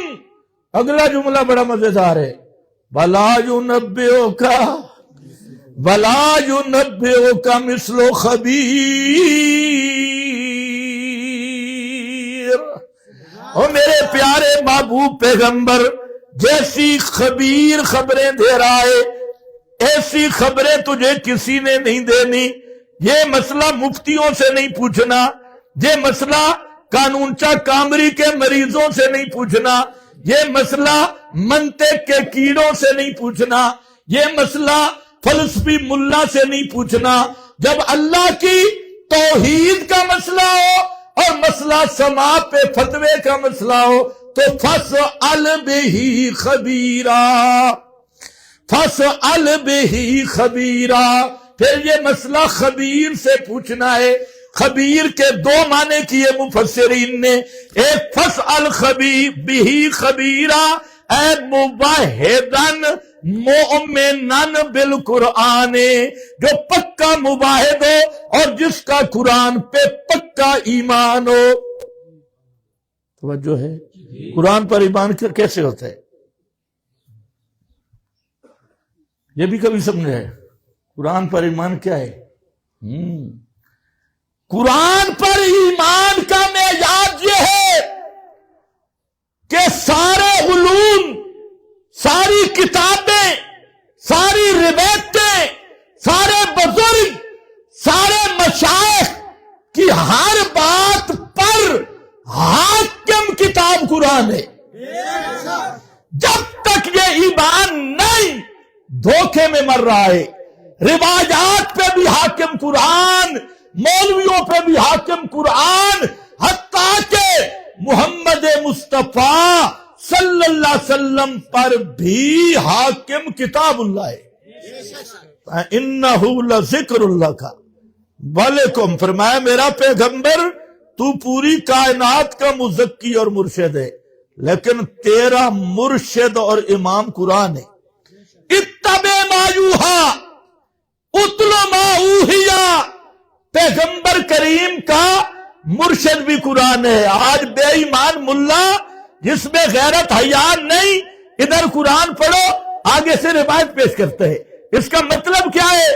اگلا جملہ بڑا مزیدار ہے، وَلَا يُنَبِّئُكَ مِثْلُ خبیر۔ اور میرے پیارے محبوب پیغمبر جیسی خبیر خبریں دے رہا ہے، ایسی خبریں تجھے کسی نے نہیں دینی۔ یہ مسئلہ مفتیوں سے نہیں پوچھنا، یہ مسئلہ قانونچہ کامری کے مریضوں سے نہیں پوچھنا، یہ مسئلہ منطق کے کیڑوں سے نہیں پوچھنا، یہ مسئلہ فلسفی ملا سے نہیں پوچھنا۔ جب اللہ کی توحید کا مسئلہ ہو اور مسئلہ سما پہ فتوے کا مسئلہ ہو تو فَاسْأَلْ بِهِ خَبِيرًا، فَاسْأَلْ بِهِ خَبِيرًا۔ پھر یہ مسئلہ خبیر سے پوچھنا ہے۔ خبیر کے دو معنی کیے مفسرین نے، ایک فَاسْأَلْ بِهِ خَبِيرًا اے مباہدن مؤمنن بالقرآن، جو پکا مباہد ہو اور جس کا قرآن پہ پکا ایمان ہو۔ توجہ ہے؟ قرآن پر ایمان کیسے ہوتا ہے؟ یہ بھی کبھی سمجھا ہے؟ قرآن پر ایمان کیا ہے؟ قرآن پر ایمان کا معیار یہ ہے کہ سارے علوم، ساری کتابیں، ساری روایتیں، سارے بزرگ، سارے مشائخ کی ہر بات پر حاکم کتاب قرآن ہے۔ جب تک یہ ایمان نہیں، دھوکے میں مر رہا ہے۔ روایات پہ بھی حاکم قرآن، مولویوں پہ بھی حاکم قرآن، حتیٰ کہ محمد مصطفیٰ صلی اللہ علیہ وسلم پر بھی حاکم کتاب اللہ ہے۔ اِنَّهُ لَذِكْرُ لَكَ وَلَكُمْ، فرمایا میرا پیغمبر تو پوری کائنات کا مزکی اور مرشد ہے، لیکن تیرا مرشد اور امام قرآن ہے۔ اتبع ما یوحیٰ اتل ما اوحیٰ، پیغمبر کریم کا مرشد بھی قرآن ہے۔ آج بے ایمان ملا جس میں غیرت حیا نہیں، ادھر قرآن پڑھو آگے سے روایت پیش کرتے ہیں۔ اس کا مطلب کیا ہے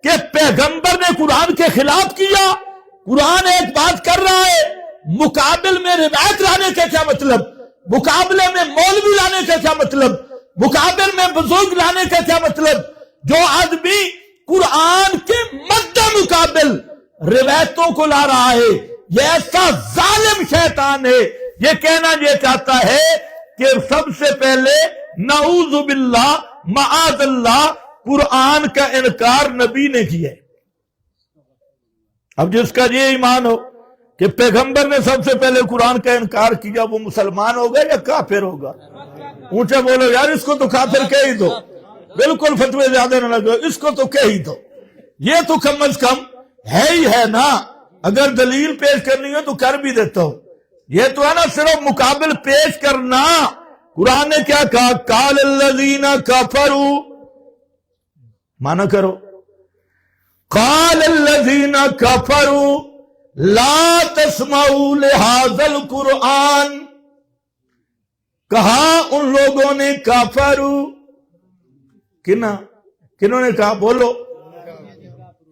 کہ پیغمبر نے قرآن کے خلاف کیا۔ قرآن ایک بات کر رہا ہے، مقابل میں روایت لانے کا کیا مطلب؟ مقابلے میں مولوی لانے کا کیا مطلب؟ مقابل میں بزرگ لانے کا کیا مطلب؟ جو آدمی قرآن کے مد مقابل روایتوں کو لا رہا ہے، یہ ایسا ظالم شیطان ہے۔ یہ کہنا یہ چاہتا ہے کہ سب سے پہلے نعوذ باللہ معاذ اللہ قرآن کا انکار نبی نے کیا ہے۔ اب جس کا یہ ایمان ہو کہ پیغمبر نے سب سے پہلے قرآن کا انکار کیا، وہ مسلمان ہوگا یا کافر ہوگا؟ اونچے بولو یار، اس کو تو کافر کہہ ہی دو، بالکل فتوے زیادہ نہ لگو، اس کو تو کہہ ہی دو۔ یہ تو کم از کم ہے ہی ہے نا، اگر دلیل پیش کرنی ہو تو کر بھی دیتا ہوں۔ یہ تو ہے نا صرف مقابل پیش کرنا۔ قرآن نے کیا کہا؟ قال الذین کفروا، مانا کرو، قال الذین کفروا لا تسمعوا لہذا القرآن، کہا ان لوگوں نے کافروا، کنہوں نے کہا؟ بولو،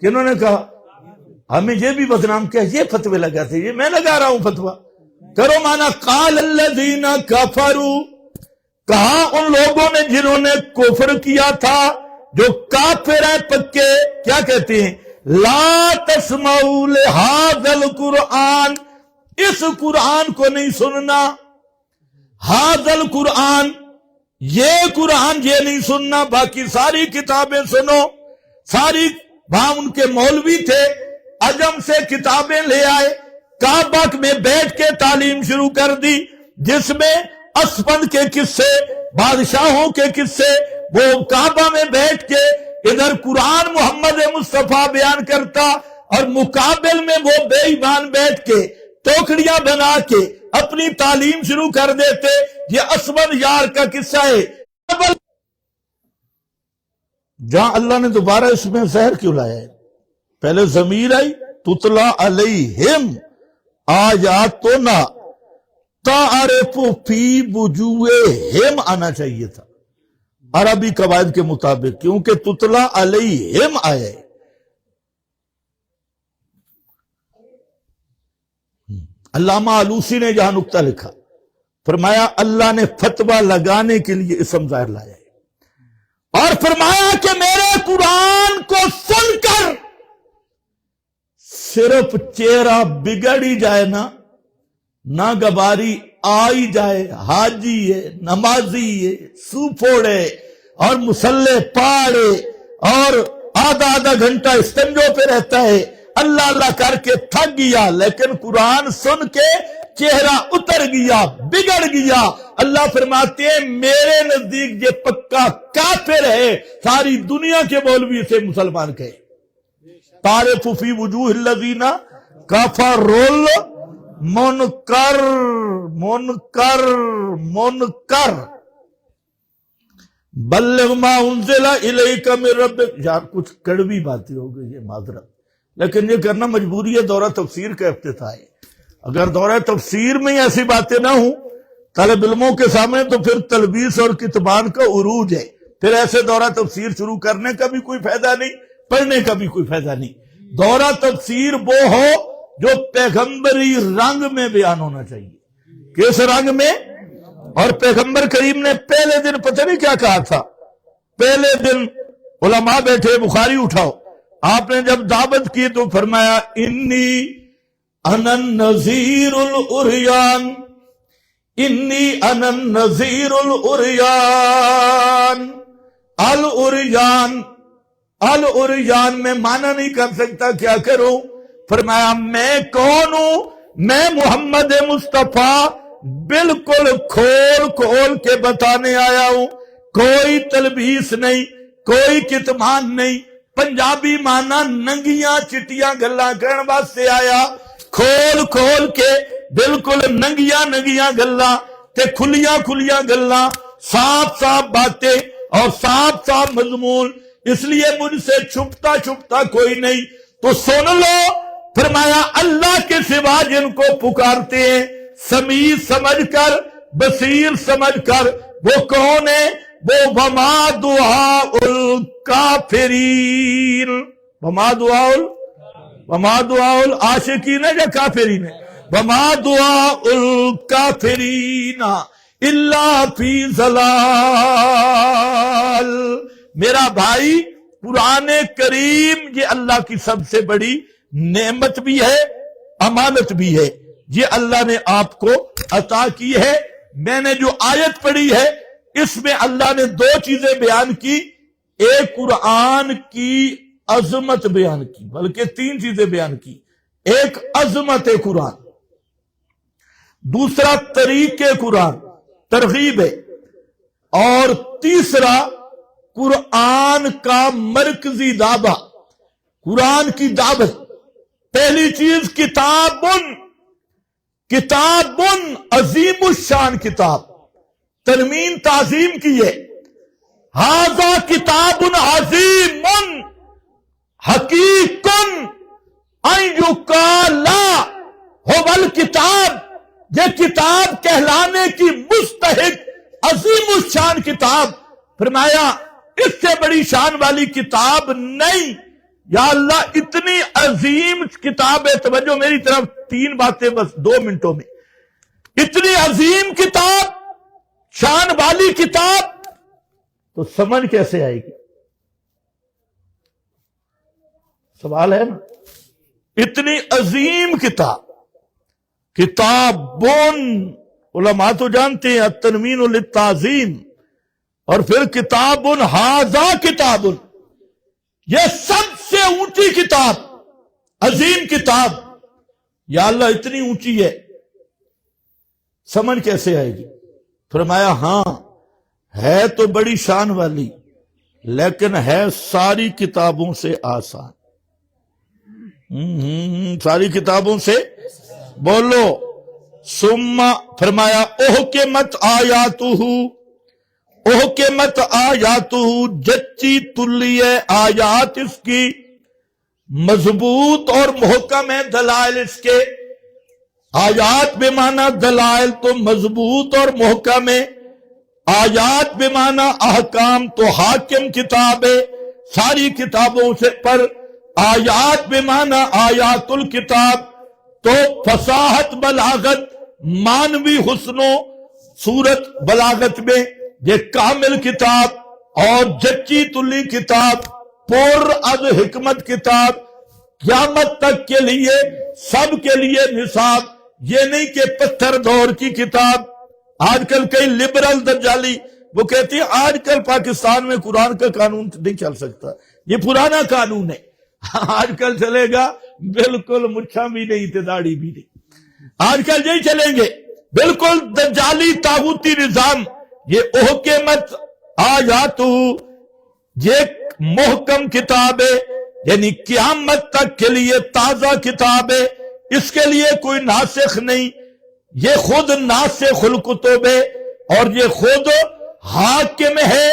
کنہوں نے کہا؟ ہمیں یہ بھی بدنام کیا، یہ فتوے لگاتے، یہ میں لگا رہا ہوں فتوہ۔ کرو مانا قال الذین کفروا، کہا ان لوگوں نے جنہوں نے کفر کیا تھا، جو کافر ہیں پکے، کیا کہتے ہیں؟ لا تسمعوا لہذا القرآن، اس قرآن کو نہیں سننا۔ ھذا القرآن، یہ قرآن یہ نہیں سننا، باقی ساری کتابیں سنو۔ ساری وہاں ان کے مولوی تھے، عجم سے کتابیں لے آئے، کعبہ میں بیٹھ کے تعلیم شروع کر دی، جس میں اسپند کے قصے، بادشاہوں کے قصے، وہ کعبہ میں بیٹھ کے ادھر قرآن محمد مصطفیٰ بیان کرتا، اور مقابل میں وہ بے ایمان بیٹھ کے ٹوکریاں بنا کے اپنی تعلیم شروع کر دیتے۔ یہ اسود یار کا قصہ ہے۔ جہاں اللہ نے دوبارہ اس میں زہر کیوں لایا ہے؟ پہلے ضمیر آئی تتلا علیہم آیاتنا تعرف فی وجوہہم آنا چاہیے تھا عربی قواعد کے مطابق، کیونکہ تتلا علیہم آیا ہے۔ علامہ آلوسی نے جہاں نقطہ لکھا، فرمایا اللہ نے فتویٰ لگانے کے لیے اسم ظاہر لایا ہے، اور فرمایا کہ میرے قرآن کو سن کر صرف چہرہ بگڑ ہی جائے نہ گباری آئی جائے، حاجی ہے، نمازی ہے، سوپھوڑ ہے اور مسلح پاڑے اور آدھا گھنٹہ استنجوں پہ رہتا ہے، اللہ اللہ کر کے تھک گیا، لیکن قرآن سن کے چہرہ اتر گیا، بگڑ گیا، اللہ فرماتے ہیں میرے نزدیک یہ پکا کافر ہے، ساری دنیا کے مولوی سے مسلمان کہے۔ تعرف فی وجوہ الذین کفروا المنکر، منکر بلغ ما انزل الیک من ربک۔ یار کچھ کڑوی باتیں ہو گئی ہے، معذرت، لیکن یہ کرنا مجبوری ہے، دورہ تفسیر کا افتتاح ہے۔ اگر دورہ تفسیر میں ہی ایسی باتیں نہ ہوں طالب علموں کے سامنے تو پھر تلبیس اور کتمان کا عروج ہے، پھر ایسے دورہ تفسیر شروع کرنے کا بھی کوئی فائدہ نہیں، پڑھنے کا بھی کوئی فائدہ نہیں۔ دورہ تفسیر وہ ہو جو پیغمبری رنگ میں بیان ہونا چاہیے۔ کس رنگ میں؟ اور پیغمبر کریم نے پہلے دن پتہ نہیں کیا کہا تھا، پہلے دن علماء بیٹھے، بخاری اٹھاؤ، آپ نے جب دعوت کی تو فرمایا انی انا النذیر العریان، انی انا النذیر العریان۔ العریان، العریان میں معنی نہیں کر سکتا، کیا کروں؟ فرمایا میں کون ہوں؟ میں محمد مصطفیٰ بالکل کھول کے بتانے آیا ہوں، کوئی تلبیس نہیں، کوئی کتمان نہیں۔ پنجابی مانا ننگیاں چٹیاں گلاں کرن واسطے آیا، کھول کے بالکل ننگیاں گلاں تے کھلیاں گلاں، صاف باتیں اور صاف مضمون، اس لیے مجھ سے چھپتا کوئی نہیں۔ تو سن لو، فرمایا اللہ کے سوا جن کو پکارتے ہیں سمیع سمجھ کر، بصیر سمجھ کر، وہ کون ہے؟ وہ وما دعاء الکافرین، وما دعاء العاشقین یا کافرین ہے، وما دعاء الکافرین الا فی ضلال۔ میرا بھائی قرآن کریم یہ اللہ کی سب سے بڑی نعمت بھی ہے، امانت بھی ہے، یہ اللہ نے آپ کو عطا کی ہے۔ میں نے جو آیت پڑھی ہے اس میں اللہ نے دو چیزیں بیان کی، ایک قرآن کی عظمت بیان کی، بلکہ تین چیزیں بیان کی، ایک عظمت قرآن، دوسرا طریق قرآن، ترغیب ہے، اور تیسرا قرآن کا مرکزی دعویٰ، قرآن کی دعوت۔ پہلی چیز کتاب عظیم الشان کتاب، ترمیم تعظیم کی ہے، ھذا کتاب عظیم حقیق ان یقال ھو الکتاب، یہ کتاب کہلانے کی مستحق عظیم الشان کتاب۔ فرمایا اس سے بڑی شان والی کتاب نہیں۔ یا اللہ اتنی عظیم کتاب ہے، توجہ میری طرف، تین باتیں بس 2 منٹوں میں، اتنی عظیم کتاب، شان والی کتاب، تو سمجھ کیسے آئے گی؟ سوال ہے نا۔ اتنی عظیم کتابون، علماء تو جانتے ہیں التنوین للتعظیم، اور پھر کتابن، ھذا کتابن، یہ سب سے اونچی کتاب، عظیم کتاب، یا اللہ اتنی اونچی ہے، سمجھ کیسے آئے گی؟ فرمایا ہاں ہے تو بڑی شان والی، لیکن ہے ساری کتابوں سے آسان۔ ساری کتابوں سے بولو۔ ثم فرمایا احکمت آیاتہ، احکمت آیاتہ، جچی تلی آیات اس کی، مضبوط اور محکم ہے دلائل اس کے۔ آیات بمعنی دلائل تو مضبوط اور محکم ہے، آیات بمعنی احکام تو حاکم کتاب ہے ساری کتابوں سے پر۔ آیات بمعنی آیات الکتاب تو فصاحت بلاغت، مانوی حسن و صورت بلاغت میں یہ کامل کتاب، اور جچی تلی کتاب، پر از حکمت کتاب، قیامت تک کے لیے سب کے لیے نصاب۔ یہ نہیں کہ پتھر دور کی کتاب۔ آج کل کئی لبرل دجالی وہ کہتے ہیں آج کل پاکستان میں قرآن کا قانون نہیں چل سکتا، یہ پرانا قانون ہے، آج کل چلے گا بالکل، مچھا بھی نہیں تے داڑھی بھی نہیں، آج کل یہی چلیں گے، بالکل دجالی طاغوتی نظام۔ یہ احکمت آیاتہ، یہ محکم کتاب ہے، یعنی قیامت تک کے لیے تازہ کتاب ہے، اس کے لیے کوئی ناسخ نہیں، یہ خود ناسخ الکتب ہے، اور یہ خود حاکم ہے۔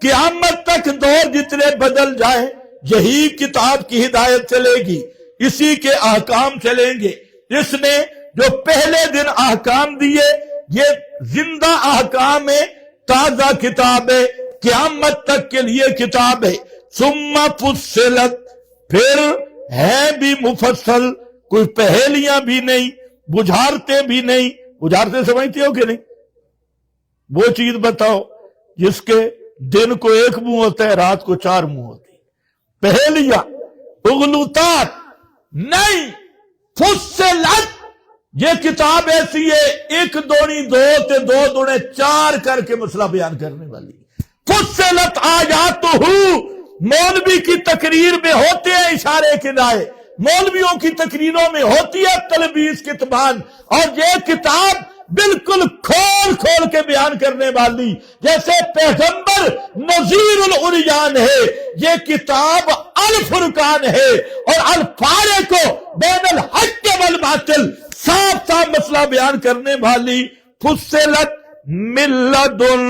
قیامت تک دور جتنے بدل جائیں یہی کتاب کی ہدایت چلے گی، اسی کے احکام چلیں گے۔ اس نے جو پہلے دن احکام دیے یہ زندہ احکام ہے، تازہ کتاب ہے، قیامت تک کے لیے کتاب ہے۔ ثم فصلت، پھر ہے بھی مفصل، کوئی پہیلیاں بھی نہیں، بجھارتے بھی نہیں۔ بجھارتے سمجھتے ہو کہ نہیں؟ وہ چیز بتاؤ جس کے دن کو ایک منہ ہوتا ہے، رات کو 4 منہ ہوتی ہے۔ پہیلیاں، اغلوطات نہیں۔ فصلت، یہ کتاب ایسی ہے، 1 دوڑی 2 تے 2 دوڑے 4 کر کے مسئلہ بیان کرنے والی۔ فصلت آیاتہ، مولوی کی تقریر میں ہوتے ہیں اشارے کنائے، مولویوں کی تقریروں میں ہوتی ہے تلبیس کتمان، اور یہ کتاب بالکل کھول کھول کے بیان کرنے والی، جیسے پیغمبر نذیر العریان ہے، یہ کتاب الفرقان ہے، اور الفارق کو بین الحق والباطل، صاف صاف مسئلہ بیان کرنے والی۔ فصلت من لدن،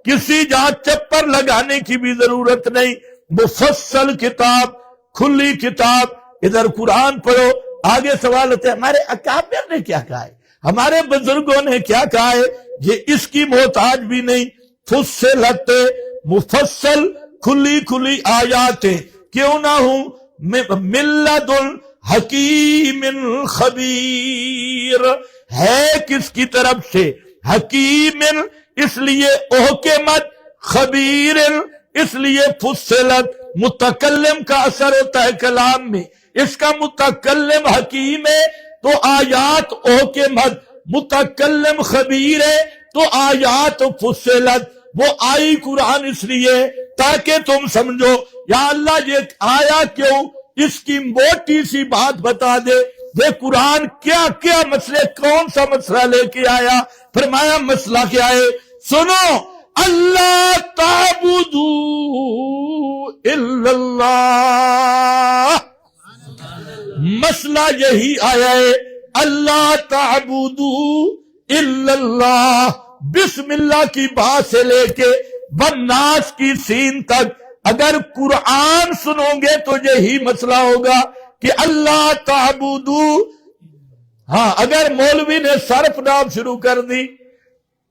کسی جہاں چپر لگانے کی بھی ضرورت نہیں، مفصل کتاب، کھلی کتاب۔ ادھر قرآن پڑھو، آگے سوال ہوتے ہیں ہمارے اکابر نے کیا کہا ہے، ہمارے بزرگوں نے کیا کہا ہے، یہ اس کی محتاج بھی نہیں۔ فصلت، مفصل، کھلی کھلی آیات، کیوں نہ ہوں من لدن حکیم خبیر، ہے کس کی طرف سے؟ حکیم، اس لیے احکمت، خبیر اس لیے فصلت۔ متکلم کا اثر ہوتا ہے کلام میں، اس کا متکلم حکیم ہے تو آیات احکمت، متکلم خبیر ہے تو آیات فصلت۔ وہ آئی قرآن اس لیے تاکہ تم سمجھو، یا اللہ یہ آیا کیوں، اس کی موٹی سی بات بتا دے۔ یہ قرآن کیا کیا مسئلے، کون سا مسئلہ لے کے آیا؟ فرمایا مسئلہ کیا ہے، سنو، اللہ تعبدو الا اللہ، مسئلہ یہی آیا ہے، اللہ تعبدو الا اللہ، بسم اللہ کی بات سے لے کے والناس کی سین تک اگر قرآن سنو گے تو یہی مسئلہ ہوگا کہ اللہ تعبدو۔ ہاں، اگر مولوی نے صرف نام شروع کر دی،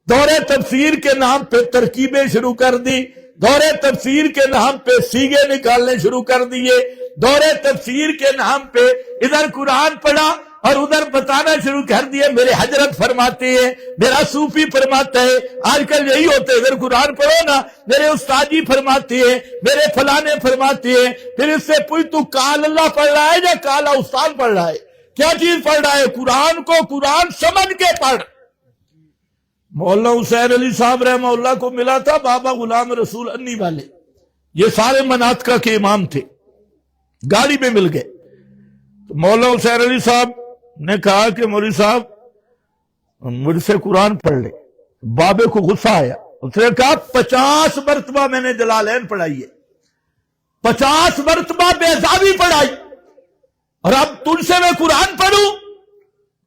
دورے تفسیر کے نام پہ ترکیبیں شروع کر دی، دورے تفسیر کے نام پہ سیگے نکالنے شروع کر دیے، دورے تفسیر کے نام پہ ادھر قرآن پڑھا اور ادھر بتانا شروع کر دیے، میرے حضرت فرماتے ہیں، میرا صوفی فرماتا ہے۔ آج کل یہی ہوتا ہے، ادھر قرآن پڑھو نا، میرے استاد جی فرماتے ہیں، میرے فلانے فرماتے ہیں، پھر اس سے پوچھ تو کال اللہ پڑھ رہا ہے یا کالا استاد پڑھ رہا ہے؟ کیا چیز پڑھ رہا ہے؟ قرآن کو قرآن سمجھ کے پڑھ۔ مولانا حسین علی صاحب رحمہ اللہ کو ملا تھا بابا غلام رسول انی والے، یہ سارے مناطق کے امام تھے، گاڑی میں مل گئے۔ مولانا حسین علی صاحب نے کہا کہ مولوی صاحب مجھ سے قرآن پڑھ لے. بابے کو غصہ آیا. اس نے کہا 50 مرتبہ میں نے جلالین پڑھائی ہے, 50 مرتبہ بیضابی پڑھائی, اور اب تجھ سے میں قرآن پڑھوں؟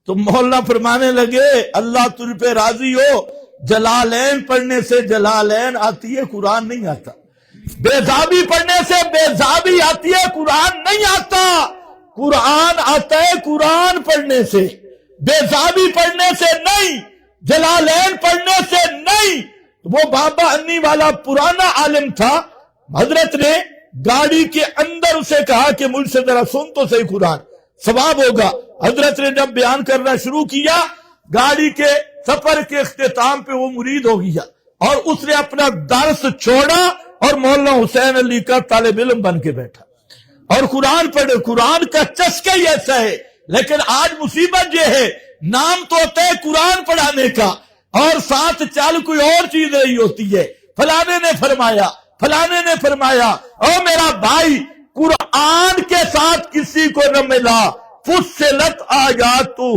تو مولانا فرمانے لگے اللہ تجھ پہ راضی ہو, جلالین پڑھنے سے جلالین آتی ہے, قرآن نہیں آتا. بیضابی پڑھنے سے بیضابی آتی ہے, قرآن نہیں آتا. قرآن آتا ہے قرآن پڑھنے سے, بیضابی پڑھنے سے نہیں, جلالین پڑھنے سے نہیں. وہ بابا انی والا پرانا عالم تھا, حضرت نے گاڑی کے اندر اسے کہا کہ مجھ سے ذرا سن تو صحیح قرآن, ثواب ہوگا. حضرت نے جب بیان کرنا شروع کیا, گاڑی کے سفر کے اختتام پہ وہ مرید ہو گیا, اور اس نے اپنا درس چھوڑا اور مولانا حسین علی کا طالب علم بن کے بیٹھا اور قرآن پڑھے. قرآن کا چسکا ہی ایسا ہے. لیکن آج مصیبت یہ ہے, نام تو ہوتا ہے قرآن پڑھانے کا, اور ساتھ چل کوئی اور چیز رہی ہوتی ہے. فلانے نے فرمایا, فلانے نے فرمایا. او میرا بھائی, قرآن کے ساتھ کسی کو نہ ملا. فصلت آیاتہ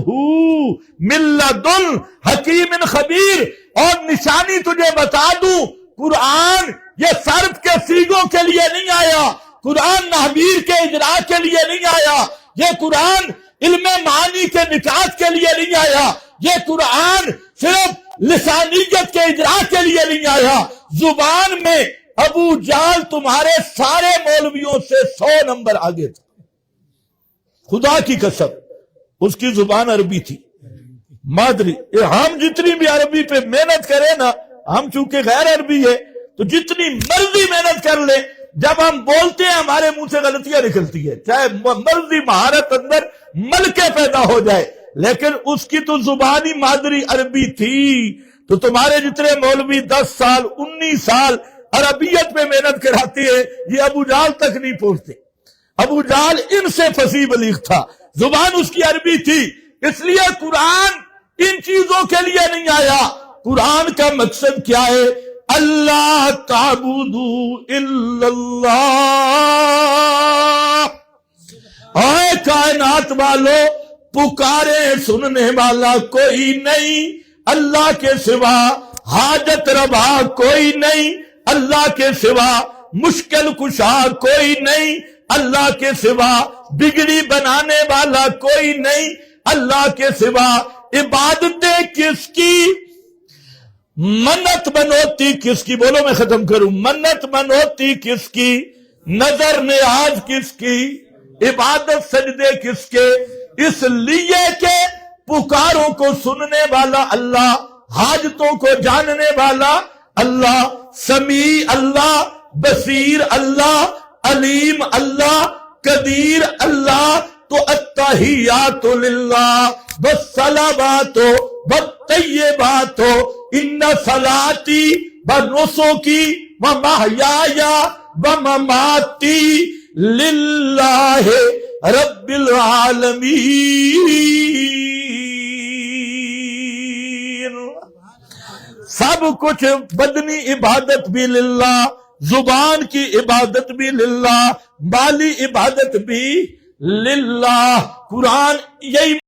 من لدن حکیم خبیر. اور نشانی تجھے بتا دوں, قرآن یہ صرف کے سیغوں کے لیے نہیں آیا, قرآن نحویر کے اجرا کے لیے نہیں آیا, یہ قرآن علم معانی کے نکات کے لیے نہیں آیا, یہ قرآن صرف لسانیت کے اجرا کے لیے نہیں آیا. زبان میں ابو جہل تمہارے سارے مولویوں سے 100 نمبر آگے تھا. خدا کی قسم, اس کی زبان عربی تھی, مادری. ہم جتنی بھی عربی پہ محنت کریں نا, ہم چونکہ غیر عربی ہے تو جتنی مرضی محنت کر لیں, جب ہم بولتے ہیں ہمارے منہ سے غلطیاں نکلتی ہے, چاہے مرضی مہارت اندر ملکے پیدا ہو جائے, لیکن اس کی تو زبانی مادری عربی تھی. تو تمہارے جتنے مولوی 10 سال 19 سال عربیت میں محنت کراتے ہیں, یہ ابو جہل تک نہیں پہنچتے. ابو جہل ان سے فصیح بلیغ تھا, زبان اس کی عربی تھی. اس لیے قرآن ان چیزوں کے لیے نہیں آیا. قرآن کا مقصد کیا ہے؟ اللہ تعبدوا الا اللہ. اے کائنات والو, پکارے سننے والا کوئی نہیں اللہ کے سوا, حاجت روا کوئی نہیں اللہ کے سوا, مشکل کشا کوئی نہیں اللہ کے سوا, بگڑی بنانے والا کوئی نہیں اللہ کے سوا. عبادتیں کس کی, منت منوتی کس کی؟ بولو میں ختم کروں. منت منوتی کس کی, نظر نیاز کس کی, عبادت سجدے کس کے؟ اس لیے کہ پکاروں کو سننے والا اللہ, حاجتوں کو جاننے والا اللہ, سمیع اللہ, بصیر اللہ, علیم اللہ, قدیر اللہ. تو التحیات للہ والصلوات والطیبات ان صلاتی ونسکی ومحیای ومماتی للہ رب العالمین. سب کچھ, بدنی عبادت بھی للہ, زبان کی عبادت بھی للہ, مالی عبادت بھی للہ. قرآن یہی